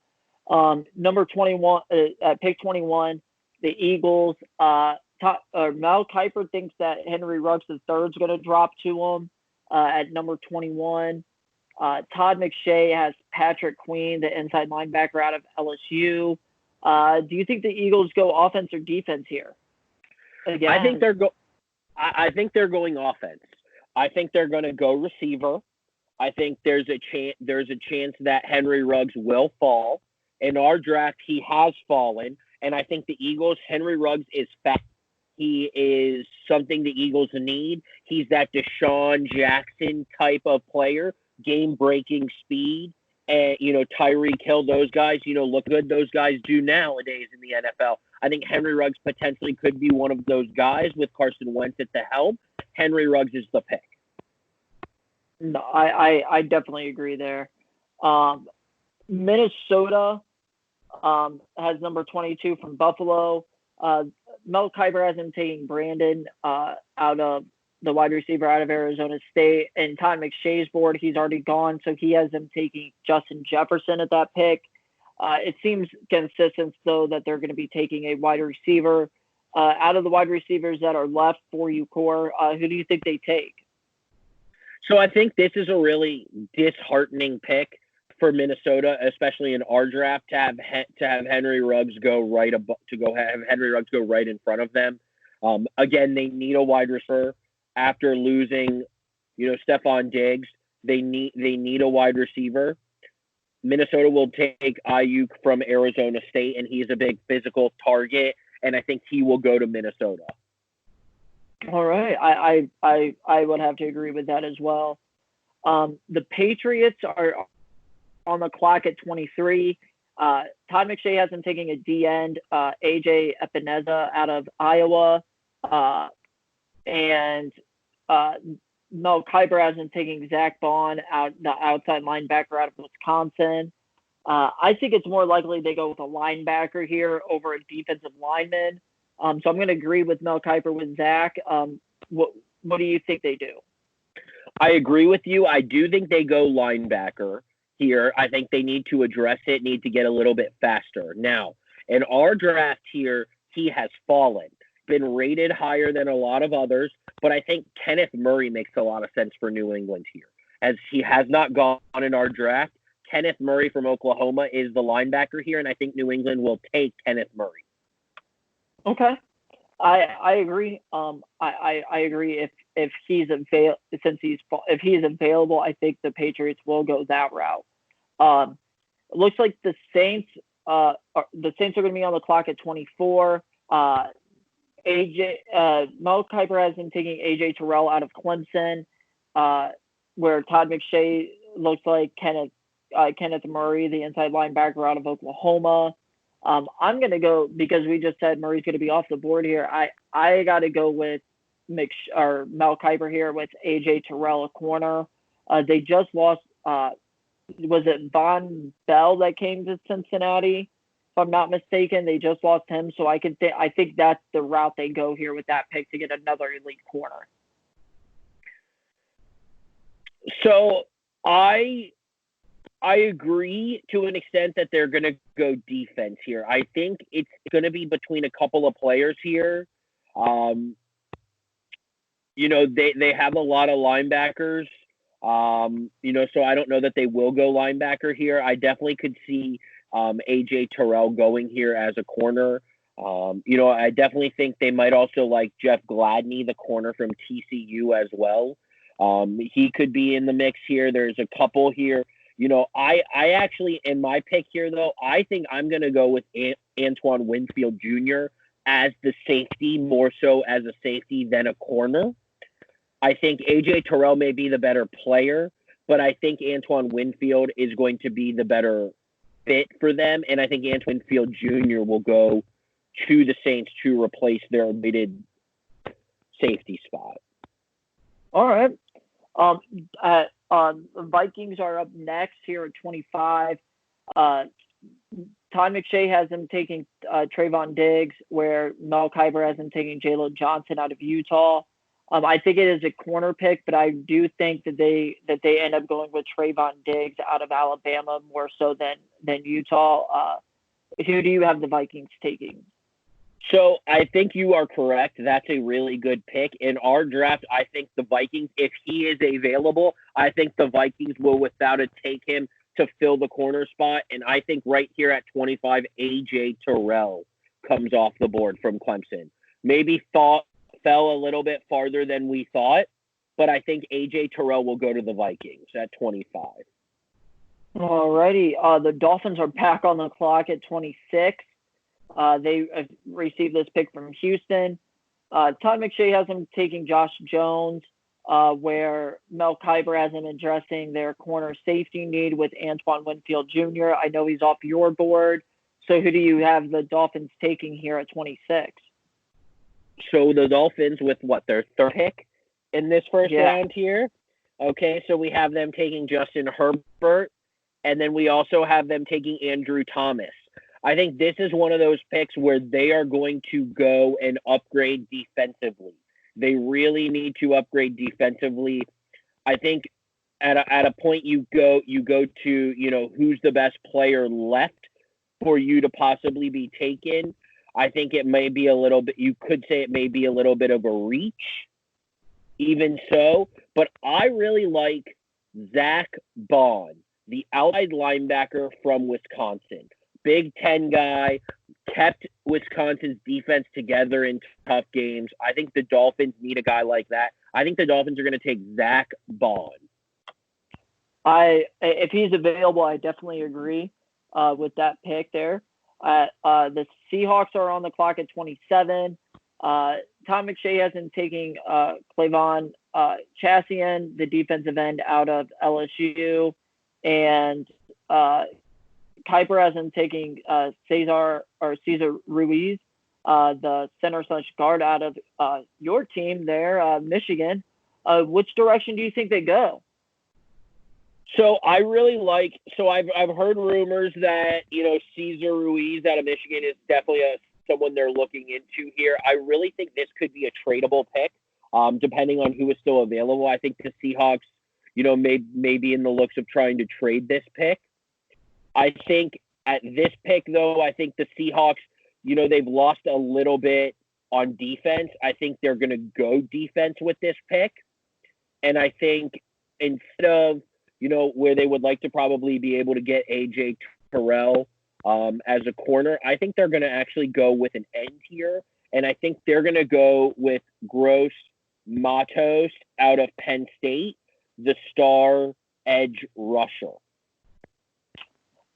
Number 21, pick 21, the Eagles. Mel Kiper thinks that Henry Ruggs III is going to drop to him at number 21. Todd McShay has Patrick Queen, the inside linebacker out of LSU. Do you think the Eagles go offense or defense here? Again, I think they're going offense. I think they're going to go receiver. I think there's a chance that Henry Ruggs will fall. In our draft, he has fallen, and I think the Eagles, Henry Ruggs is fast. He is something the Eagles need. He's that Deshaun Jackson type of player, game-breaking speed. And, Tyreek Hill, those guys, look good those guys do nowadays in the NFL. I think Henry Ruggs potentially could be one of those guys with Carson Wentz at the helm. Henry Ruggs is the pick. No, I definitely agree there. Minnesota has number 22 from Buffalo. Mel Kiper has him taking Brandon out of the wide receiver out of Arizona State. And Todd McShay's board, he's already gone, so he has him taking Justin Jefferson at that pick. It seems consistent, though, that they're going to be taking a wide receiver. Out of the wide receivers that are left for you, Core, who do you think they take? So I think this is a really disheartening pick for Minnesota, especially in our draft, to have Henry Ruggs go right in front of them. Again, they need a wide receiver after losing, Stephon Diggs. They need a wide receiver. Minnesota will take Ayuk from Arizona State, and he's a big physical target, and I think he will go to Minnesota. All right. I would have to agree with that as well. The Patriots are on the clock at 23. Todd McShay has him taking a D-end, AJ Epineza out of Iowa. And Mel Kiper has him taking Zach Bond, the outside linebacker out of Wisconsin. I think it's more likely they go with a linebacker here over a defensive lineman. So I'm going to agree with Mel Kiper with Zach. What do you think they do? I agree with you. I do think they go linebacker here. I think they need to address it, need to get a little bit faster. Now, in our draft here, he has fallen, been rated higher than a lot of others, but I think Kenneth Murray makes a lot of sense for New England here. as he has not gone in our draft. Kenneth Murray from Oklahoma is the linebacker here, and I think New England will take Kenneth Murray. Okay. I agree. I agree. If he's if he's available, I think the Patriots will go that route. It looks like the Saints are going to be on the clock at 24. Mel Kiper has been taking AJ Terrell out of Clemson, where Todd McShay looks like Kenneth Murray, the inside linebacker out of Oklahoma. I'm going to go, because we just said Murray's going to be off the board here. I got to go with Mel Kiper here with AJ Terrell, a corner. They just lost, was it Von Bell that came to Cincinnati? If I'm not mistaken, they just lost him. So I think that's the route they go here with that pick to get another elite corner. So I agree to an extent that they're going to go defense here. I think it's going to be between a couple of players here. They have a lot of linebackers, so I don't know that they will go linebacker here. I definitely could see AJ Terrell going here as a corner. I definitely think they might also like Jeff Gladney, the corner from TCU as well. He could be in the mix here. There's a couple here. I actually, in my pick here, though, I think I'm going to go with Antoine Winfield Jr. as the safety, more so as a safety than a corner. I think AJ Terrell may be the better player, but I think Antoine Winfield is going to be the better fit for them, and I think Antoine Winfield Jr. will go to the Saints to replace their omitted safety spot. All right. The Vikings are up next here at 25. Todd McShay has them taking Trayvon Diggs, where Mel Kiper has them taking Jalen Johnson out of Utah. I think it is a corner pick, but I do think that they end up going with Trayvon Diggs out of Alabama more so than Utah. Who do you have the Vikings taking? So I think you are correct. That's a really good pick. In our draft, I think the Vikings, if he is available, I think the Vikings will without a take him to fill the corner spot. And I think right here at 25, AJ Terrell comes off the board from Clemson. Maybe fell a little bit farther than we thought, but I think AJ Terrell will go to the Vikings at 25. Alrighty. The Dolphins are back on the clock at 26. They received this pick from Houston. Todd McShay has them taking Josh Jones, where Mel Kiper has them addressing their corner safety need with Antoine Winfield Jr. I know he's off your board. So who do you have the Dolphins taking here at 26? So the Dolphins with their third pick in this first round here? Okay, so we have them taking Justin Herbert, and then we also have them taking Andrew Thomas. I think this is one of those picks where they are going to go and upgrade defensively. They really need to upgrade defensively. I think at a point you go to, who's the best player left for you to possibly be taken. I think it may be a little bit, you could say it may be a little bit of a reach, even so. But I really like Zach Bond, the outside linebacker from Wisconsin. Big Ten guy, kept Wisconsin's defense together in tough games. I think the Dolphins need a guy like that. I think the Dolphins are going to take Zach Bond. If he's available, I definitely agree with that pick there. The Seahawks are on the clock at 27. Tom McShay has been taking Clavon Chaisson, the defensive end out of LSU, and Kiper has been taking Cesar Ruiz, the center/guard out of your team there, Michigan. Which direction do you think they go? So I really like. So I've heard rumors that Cesar Ruiz out of Michigan is definitely someone they're looking into here. I really think this could be a tradable pick, depending on who is still available. I think the Seahawks, may be in the looks of trying to trade this pick. I think at this pick, though, I think the Seahawks, they've lost a little bit on defense. I think they're going to go defense with this pick. And I think instead of, where they would like to probably be able to get AJ Terrell as a corner, I think they're going to actually go with an end here. And I think they're going to go with Gross Matos out of Penn State, the star edge rusher.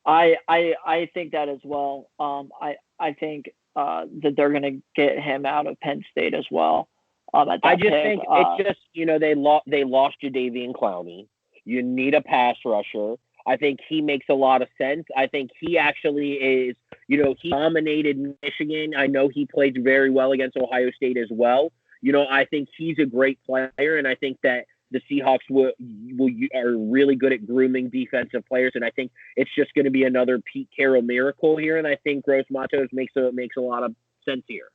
I think that as well. I think that they're going to get him out of Penn State as well. I just think it's just, they lost Jadeveon Clowney. You need a pass rusher. I think he makes a lot of sense. I think he actually is, he dominated Michigan. I know he played very well against Ohio State as well. I think he's a great player, and I think that the Seahawks are really good at grooming defensive players, and I think it's just going to be another Pete Carroll miracle here, and I think Gross Matos makes a lot of sense here.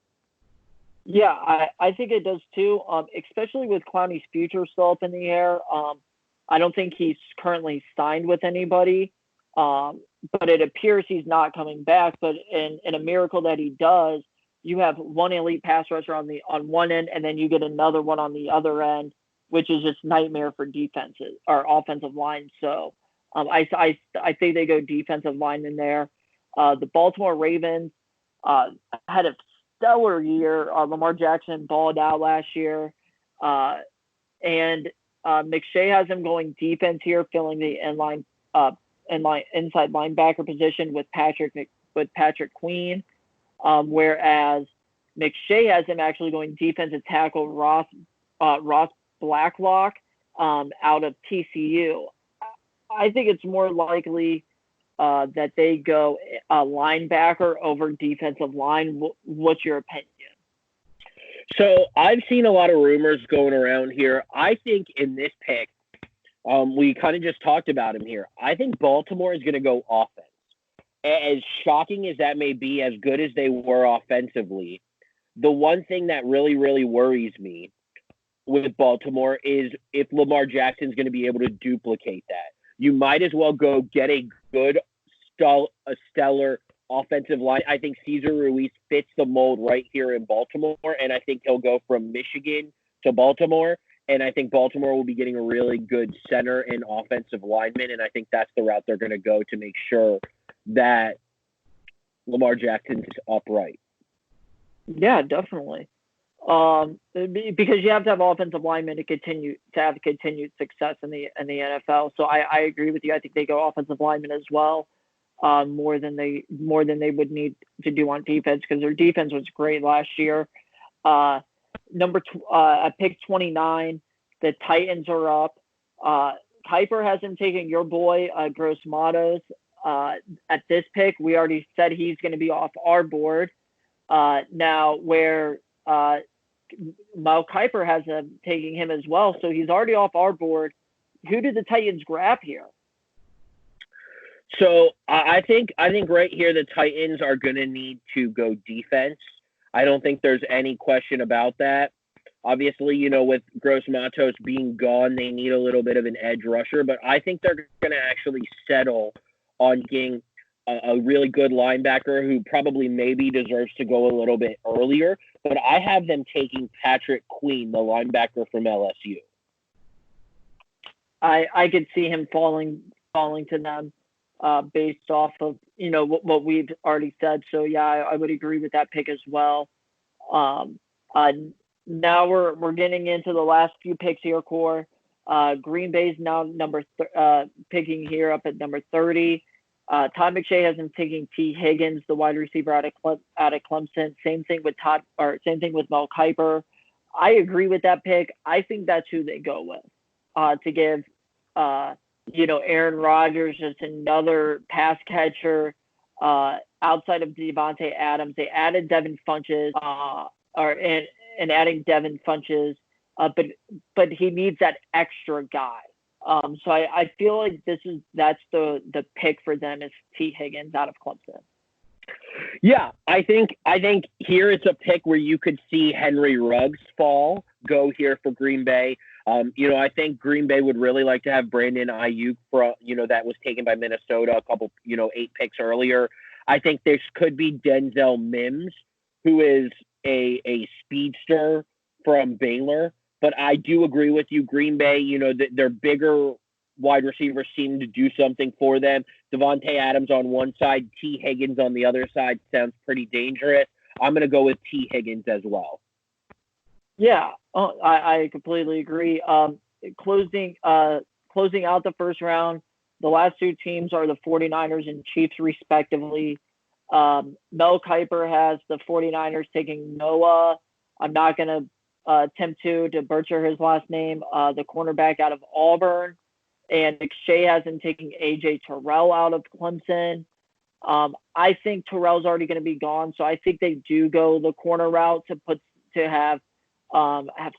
Yeah, I think it does too, especially with Clowney's future still up in the air. I don't think he's currently signed with anybody, but it appears he's not coming back. But in a miracle that he does, you have one elite pass rusher on one end, and then you get another one on the other end, which is just nightmare for defenses or offensive line. So I think they go defensive lineman there. The Baltimore Ravens had a stellar year. Lamar Jackson balled out last year. And McShay has him going defense here, filling the inside linebacker position with Patrick Queen. Whereas McShay has him actually going defensive tackle Ross Blacklock out of TCU. I think it's more likely that they go a linebacker over defensive line. What's your opinion? So I've seen a lot of rumors going around here. I think in this pick, we kind of just talked about him here. I think Baltimore is going to go offense. As shocking as that may be, as good as they were offensively, the one thing that really, really worries me with Baltimore is if Lamar Jackson's going to be able to duplicate that. You might as well go get a good, stellar offensive line. I think Cesar Ruiz fits the mold right here in Baltimore, and I think he'll go from Michigan to Baltimore, and I think Baltimore will be getting a really good center and offensive lineman, and I think that's the route they're going to go to make sure that Lamar Jackson's upright. Yeah, definitely. Because you have to have offensive linemen to have continued success in the NFL. So I agree with you. I think they go offensive linemen as well, more than they would need to do on defense, because their defense was great last year. At pick 29, the Titans are up. Kuiper has him taking your boy Gross Matos. At this pick, we already said he's going to be off our board. Now, where Mel Kiper has him taking him as well, so he's already off our board. Who did the Titans grab here? So I think right here the Titans are going to need to go defense. I don't think there's any question about that. Obviously, with Gross Matos being gone, they need a little bit of an edge rusher, but I think they're going to actually settle on getting a really good linebacker who probably maybe deserves to go a little bit earlier. But I have them taking Patrick Queen, the linebacker from LSU. I could see him falling to them based off of what we've already said. So yeah, I would agree with that pick as well. Now we're getting into the last few picks here, Core. Green Bay's now picking here up at number 30. Todd McShay has him taking T. Higgins, the wide receiver out of Clemson. Same thing with Mel Kiper. I agree with that pick. I think that's who they go with to give Aaron Rodgers just another pass catcher outside of Devontae Adams. They added Devin Funchess, and adding Devin Funchess, but he needs that extra guy. So I feel like that's the pick for them is T. Higgins out of Clemson. Yeah, I think here it's a pick where you could see Henry Ruggs go here for Green Bay. I think Green Bay would really like to have Brandon Ayuk that was taken by Minnesota a couple 8 picks earlier. I think this could be Denzel Mims, who is a speedster from Baylor. But I do agree with you. Green Bay, their bigger wide receivers seem to do something for them. Devontae Adams on one side, T. Higgins on the other side sounds pretty dangerous. I'm going to go with T. Higgins as well. Yeah, I completely agree. Closing out the first round, the last two teams are the 49ers and Chiefs, respectively. Mel Kiper has the 49ers taking Noah. I'm not going to attempt to butcher his last name, the cornerback out of Auburn. And McShay has him taking A.J. Terrell out of Clemson. I think Terrell's already going to be gone, so I think they do go the corner route to have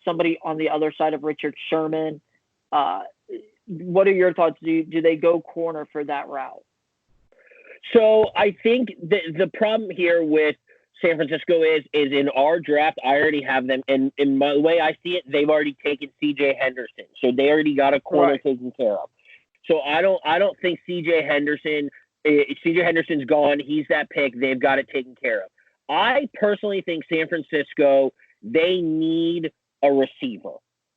somebody on the other side of Richard Sherman. What are your thoughts? Do they go corner for that route? So I think the problem here with San Francisco is in our draft, I already have them. And in the way I see it, they've already taken C.J. Henderson. So they already got a corner taken care of. So I don't think C.J. Henderson's gone. He's that pick. They've got it taken care of. I personally think San Francisco, they need a receiver.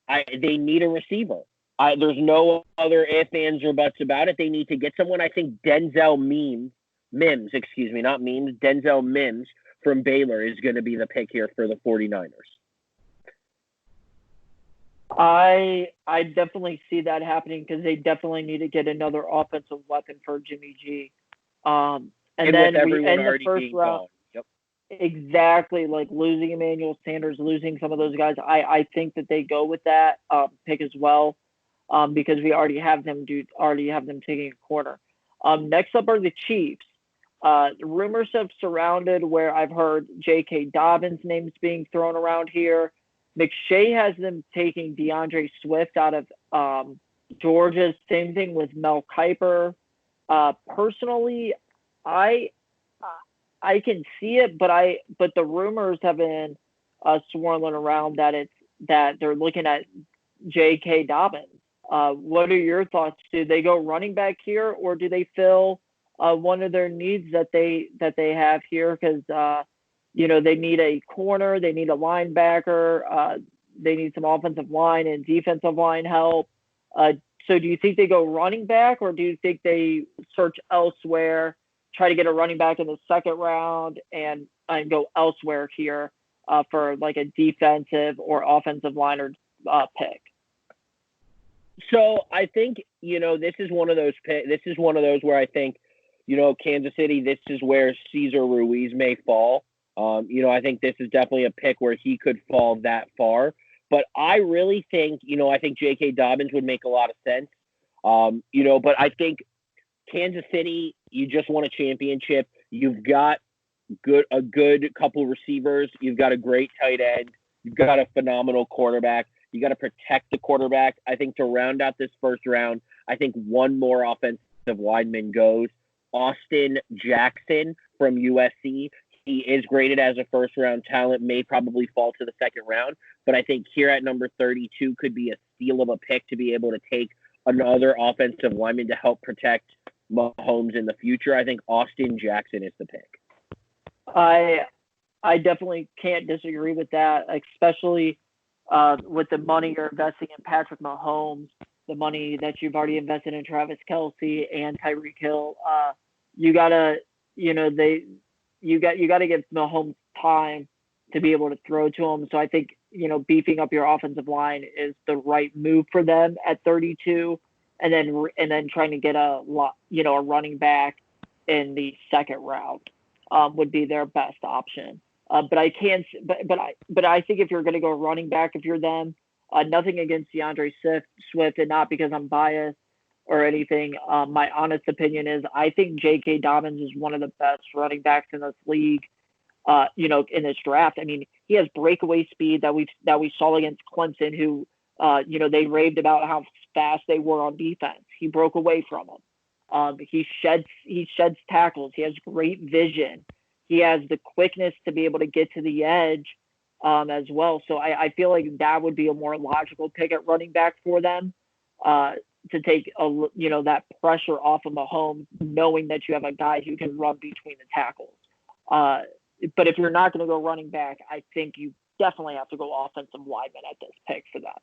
They need a receiver. There's no other ifs, ands, or buts about it. They need to get someone. I think Denzel Mims from Baylor is going to be the pick here for the 49ers. I definitely see that happening because they definitely need to get another offensive weapon for Jimmy G. And then we end the first round. Yep. Exactly, like losing Emmanuel Sanders, losing some of those guys. I think that they go with that pick as well because we already have them taking a corner. Next up are the Chiefs. Rumors have surrounded where I've heard J.K. Dobbins' names being thrown around here. McShay has them taking DeAndre Swift out of Georgia. Same thing with Mel Kiper. Personally, I can see it, but the rumors have been swirling around that they're looking at J.K. Dobbins. What are your thoughts? Do they go running back here, or do they fill one of their needs that they have here? Because they need a corner, they need a linebacker, they need some offensive line and defensive line help. So do you think they go running back, or do you think they search elsewhere, try to get a running back in the second round and go elsewhere here for like a defensive or offensive liner pick? So I think, this is one of those where I think, Kansas City, this is where Cesar Ruiz may fall. I think this is definitely a pick where he could fall that far. But I really think, I think J.K. Dobbins would make a lot of sense. But I think Kansas City, you just won a championship. You've got a good couple receivers. You've got a great tight end. You've got a phenomenal quarterback. You got to protect the quarterback. I think to round out this first round, I think one more offensive lineman goes. Austin Jackson from USC. He is graded as a first-round talent, may probably fall to the second round. But I think here at number 32 could be a steal of a pick to be able to take another offensive lineman to help protect Mahomes in the future. I think Austin Jackson is the pick. I definitely can't disagree with that, especially with the money you're investing in Patrick Mahomes, the money that you've already invested in Travis Kelce and Tyreek Hill. You gotta give Mahomes time to be able to throw to him. So I think, beefing up your offensive line is the right move for them at 32, and then trying to get a running back in the second round would be their best option. But I think if you're going to go running back, if you're them, nothing against DeAndre Swift, and not because I'm biased or anything. My honest opinion is I think J.K. Dobbins is one of the best running backs in this league. In this draft. I mean, he has breakaway speed that we saw against Clemson, who they raved about how fast they were on defense. He broke away from them. He sheds tackles. He has great vision. He has the quickness to be able to get to the edge as well. So I feel like that would be a more logical pick at running back for them to take that pressure off of Mahomes, knowing that you have a guy who can run between the tackles. But if you're not going to go running back, I think you definitely have to go offensive lineman at this pick for that.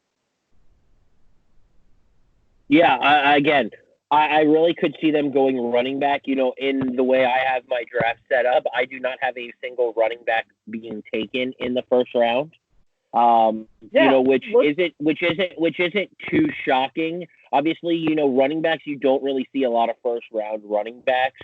Yeah, again, I really could see them going running back. In the way I have my draft set up, I do not have a single running back being taken in the first round. Which isn't too shocking. Obviously, running backs, you don't really see a lot of first round running backs.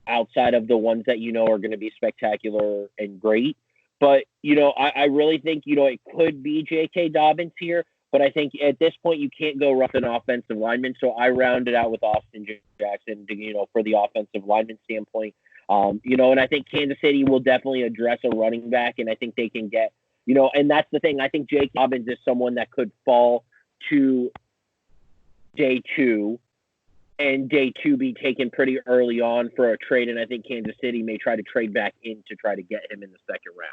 Outside of the ones that are going to be spectacular and great. But I really think it could be J.K. Dobbins here. But I think at this point you can't go rough an offensive lineman. So I rounded out with Austin Jackson, for the offensive lineman standpoint. And I think Kansas City will definitely address a running back, and I think they can get. And that's the thing. I think Jake Dobbins is someone that could fall to day 2, and day 2 be taken pretty early on for a trade. And I think Kansas City may try to trade back in to try to get him in the second round.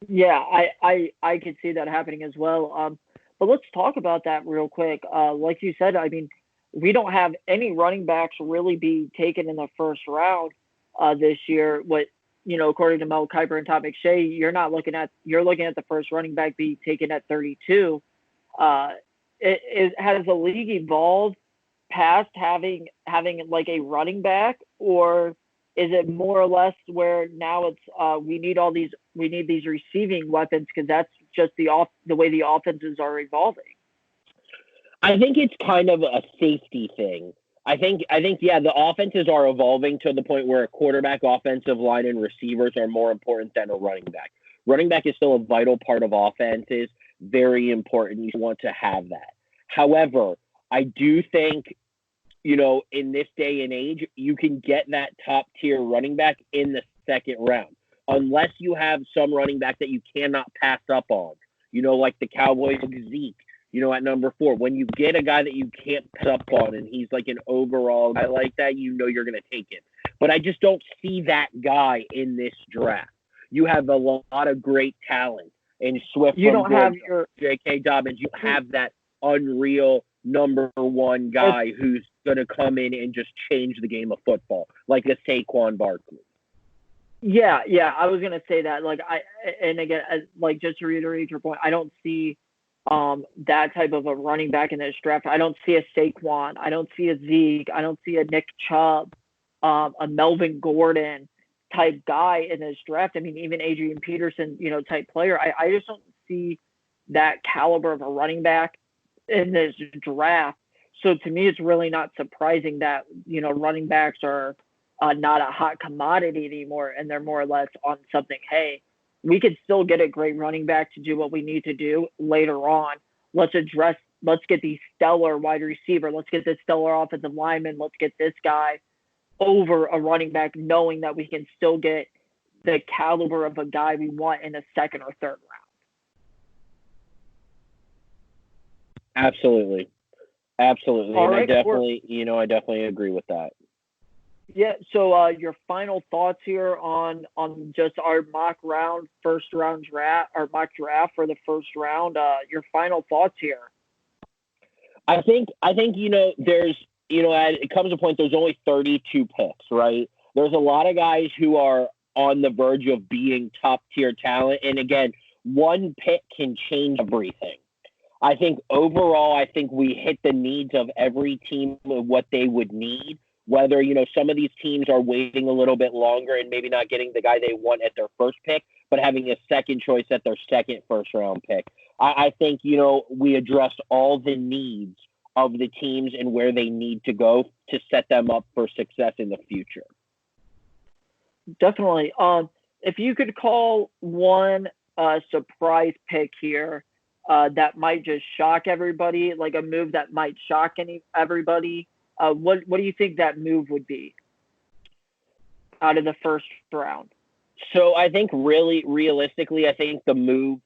Yeah, I could see that happening as well. But let's talk about that real quick. Like you said, I mean, we don't have any running backs really be taken in the first round this year. According to Mel Kiper and Tom McShay, you're looking at the first running back be taken at 32. Has the league evolved past having like a running back, or is it more or less where now it's we need these receiving weapons because that's just the way the offenses are evolving? I think it's kind of a safety thing. I think the offenses are evolving to the point where a quarterback, offensive line, and receivers are more important than a running back. Running back is still a vital part of offenses, very important. You want to have that. However, I do think, in this day and age, you can get that top tier running back in the second round, unless you have some running back that you cannot pass up on, like the Cowboys of Zeke. At number 4, when you get a guy that you can't pass up on and he's like an overall guy like that, you're going to take him. But I just don't see that guy in this draft. You have a lot of great talent in Swift. You don't have your J.K. Dobbins. You have that unreal number 1 guy who's going to come in and just change the game of football, like a Saquon Barkley. Yeah, I was going to say that. Just to reiterate your point, I don't see that type of a running back in this draft. I don't see a Saquon. I don't see a Zeke. I don't see a Nick Chubb, a Melvin Gordon type guy in this draft. I mean, even Adrian Peterson, type player. I just don't see that caliber of a running back in this draft. So to me, it's really not surprising that, running backs are not a hot commodity anymore. And they're more or less on something, hey, we could still get a great running back to do what we need to do later on. Let's get the stellar wide receiver. Let's get this stellar offensive lineman. Let's get this guy over a running back, knowing that we can still get the caliber of a guy we want in the second or third round. Absolutely. All and right, I definitely agree with that. Yeah. So your final thoughts here on just our mock draft for the first round. Your final thoughts here. I think there's it comes to a point there's only 32 picks, right? There's a lot of guys who are on the verge of being top tier talent, and again, one pick can change everything. I think overall, we hit the needs of every team of what they would need. Whether, some of these teams are waiting a little bit longer and maybe not getting the guy they want at their first pick, but having a second choice at their second first round pick. I think, we addressed all the needs of the teams and where they need to go to set them up for success in the future. Definitely. If you could call one surprise pick here that might just shock everybody, like a move that might shock everybody, what do you think that move would be out of the first round? So I think really realistically, I think the move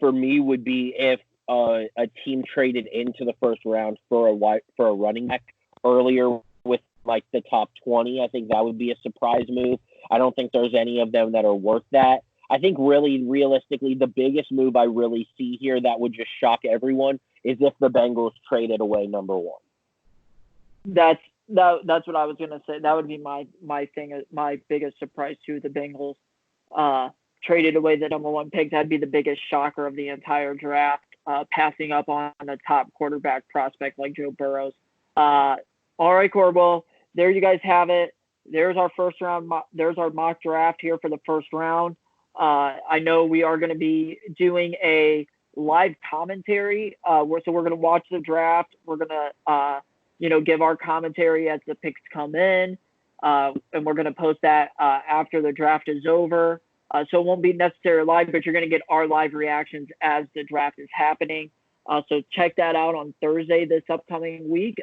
for me would be if a team traded into the first round for a running back earlier with like the top 20. I think that would be a surprise move. I don't think there's any of them that are worth that. I think really realistically, the biggest move I really see here that would just shock everyone is if the Bengals traded away number 1. That's what I was gonna say. That would be my biggest surprise too. The Bengals traded away the number one pick. That'd be the biggest shocker of the entire draft, passing up on a top quarterback prospect like Joe Burrows. All right, Corbo, there you guys have it. There's our first round. There's our mock draft here for the first round. I know we are going to be doing a live commentary. So we're going to watch the draft. We're going to, give our commentary as the picks come in. And we're going to post that after the draft is over. So it won't be necessarily live, but you're going to get our live reactions as the draft is happening. So check that out on Thursday this upcoming week.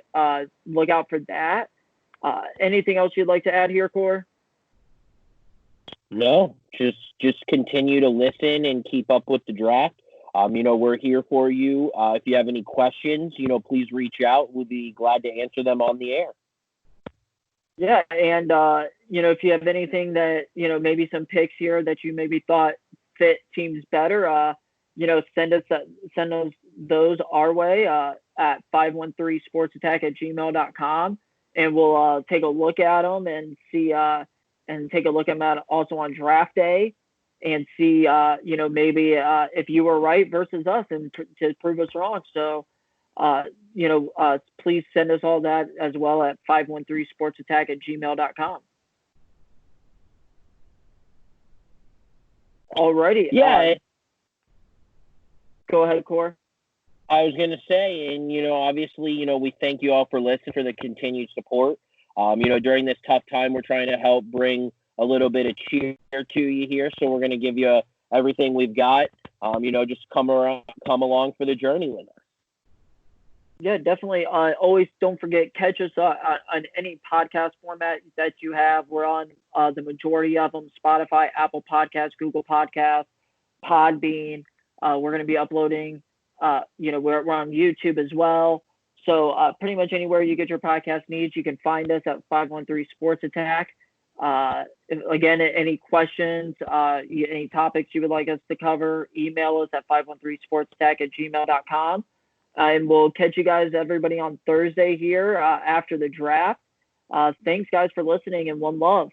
Look out for that. Anything else you'd like to add here, Core? No, just continue to listen and keep up with the draft. We're here for you. If you have any questions, please reach out. We'll be glad to answer them on the air. Yeah, and if you have anything that maybe some picks here that you maybe thought fit teams better, send us those our way at 513sportsattack@gmail.com, and we'll take a look at them and see and take a look at them also on draft day and see maybe if you were right versus us and to prove us wrong. So please send us all that as well at 513sportsattack@gmail.com. Alrighty. Yeah. Go ahead, Core. I was going to say, and, obviously, we thank you all for listening, for the continued support. During this tough time, we're trying to help bring a little bit of cheer to you here. So we're going to give you everything we've got. Just come along for the journey with us. Yeah, definitely. Always don't forget, catch us on any podcast format that you have. We're on the majority of them: Spotify, Apple Podcasts, Google Podcasts, Podbean. We're going to be uploading. We're on YouTube as well. So pretty much anywhere you get your podcast needs, you can find us at 513 Sports Attack. Again, any questions, any topics you would like us to cover, email us at 513sportsattack@gmail.com. And we'll catch you guys, everybody, on Thursday here after the draft. Thanks, guys, for listening, and one love.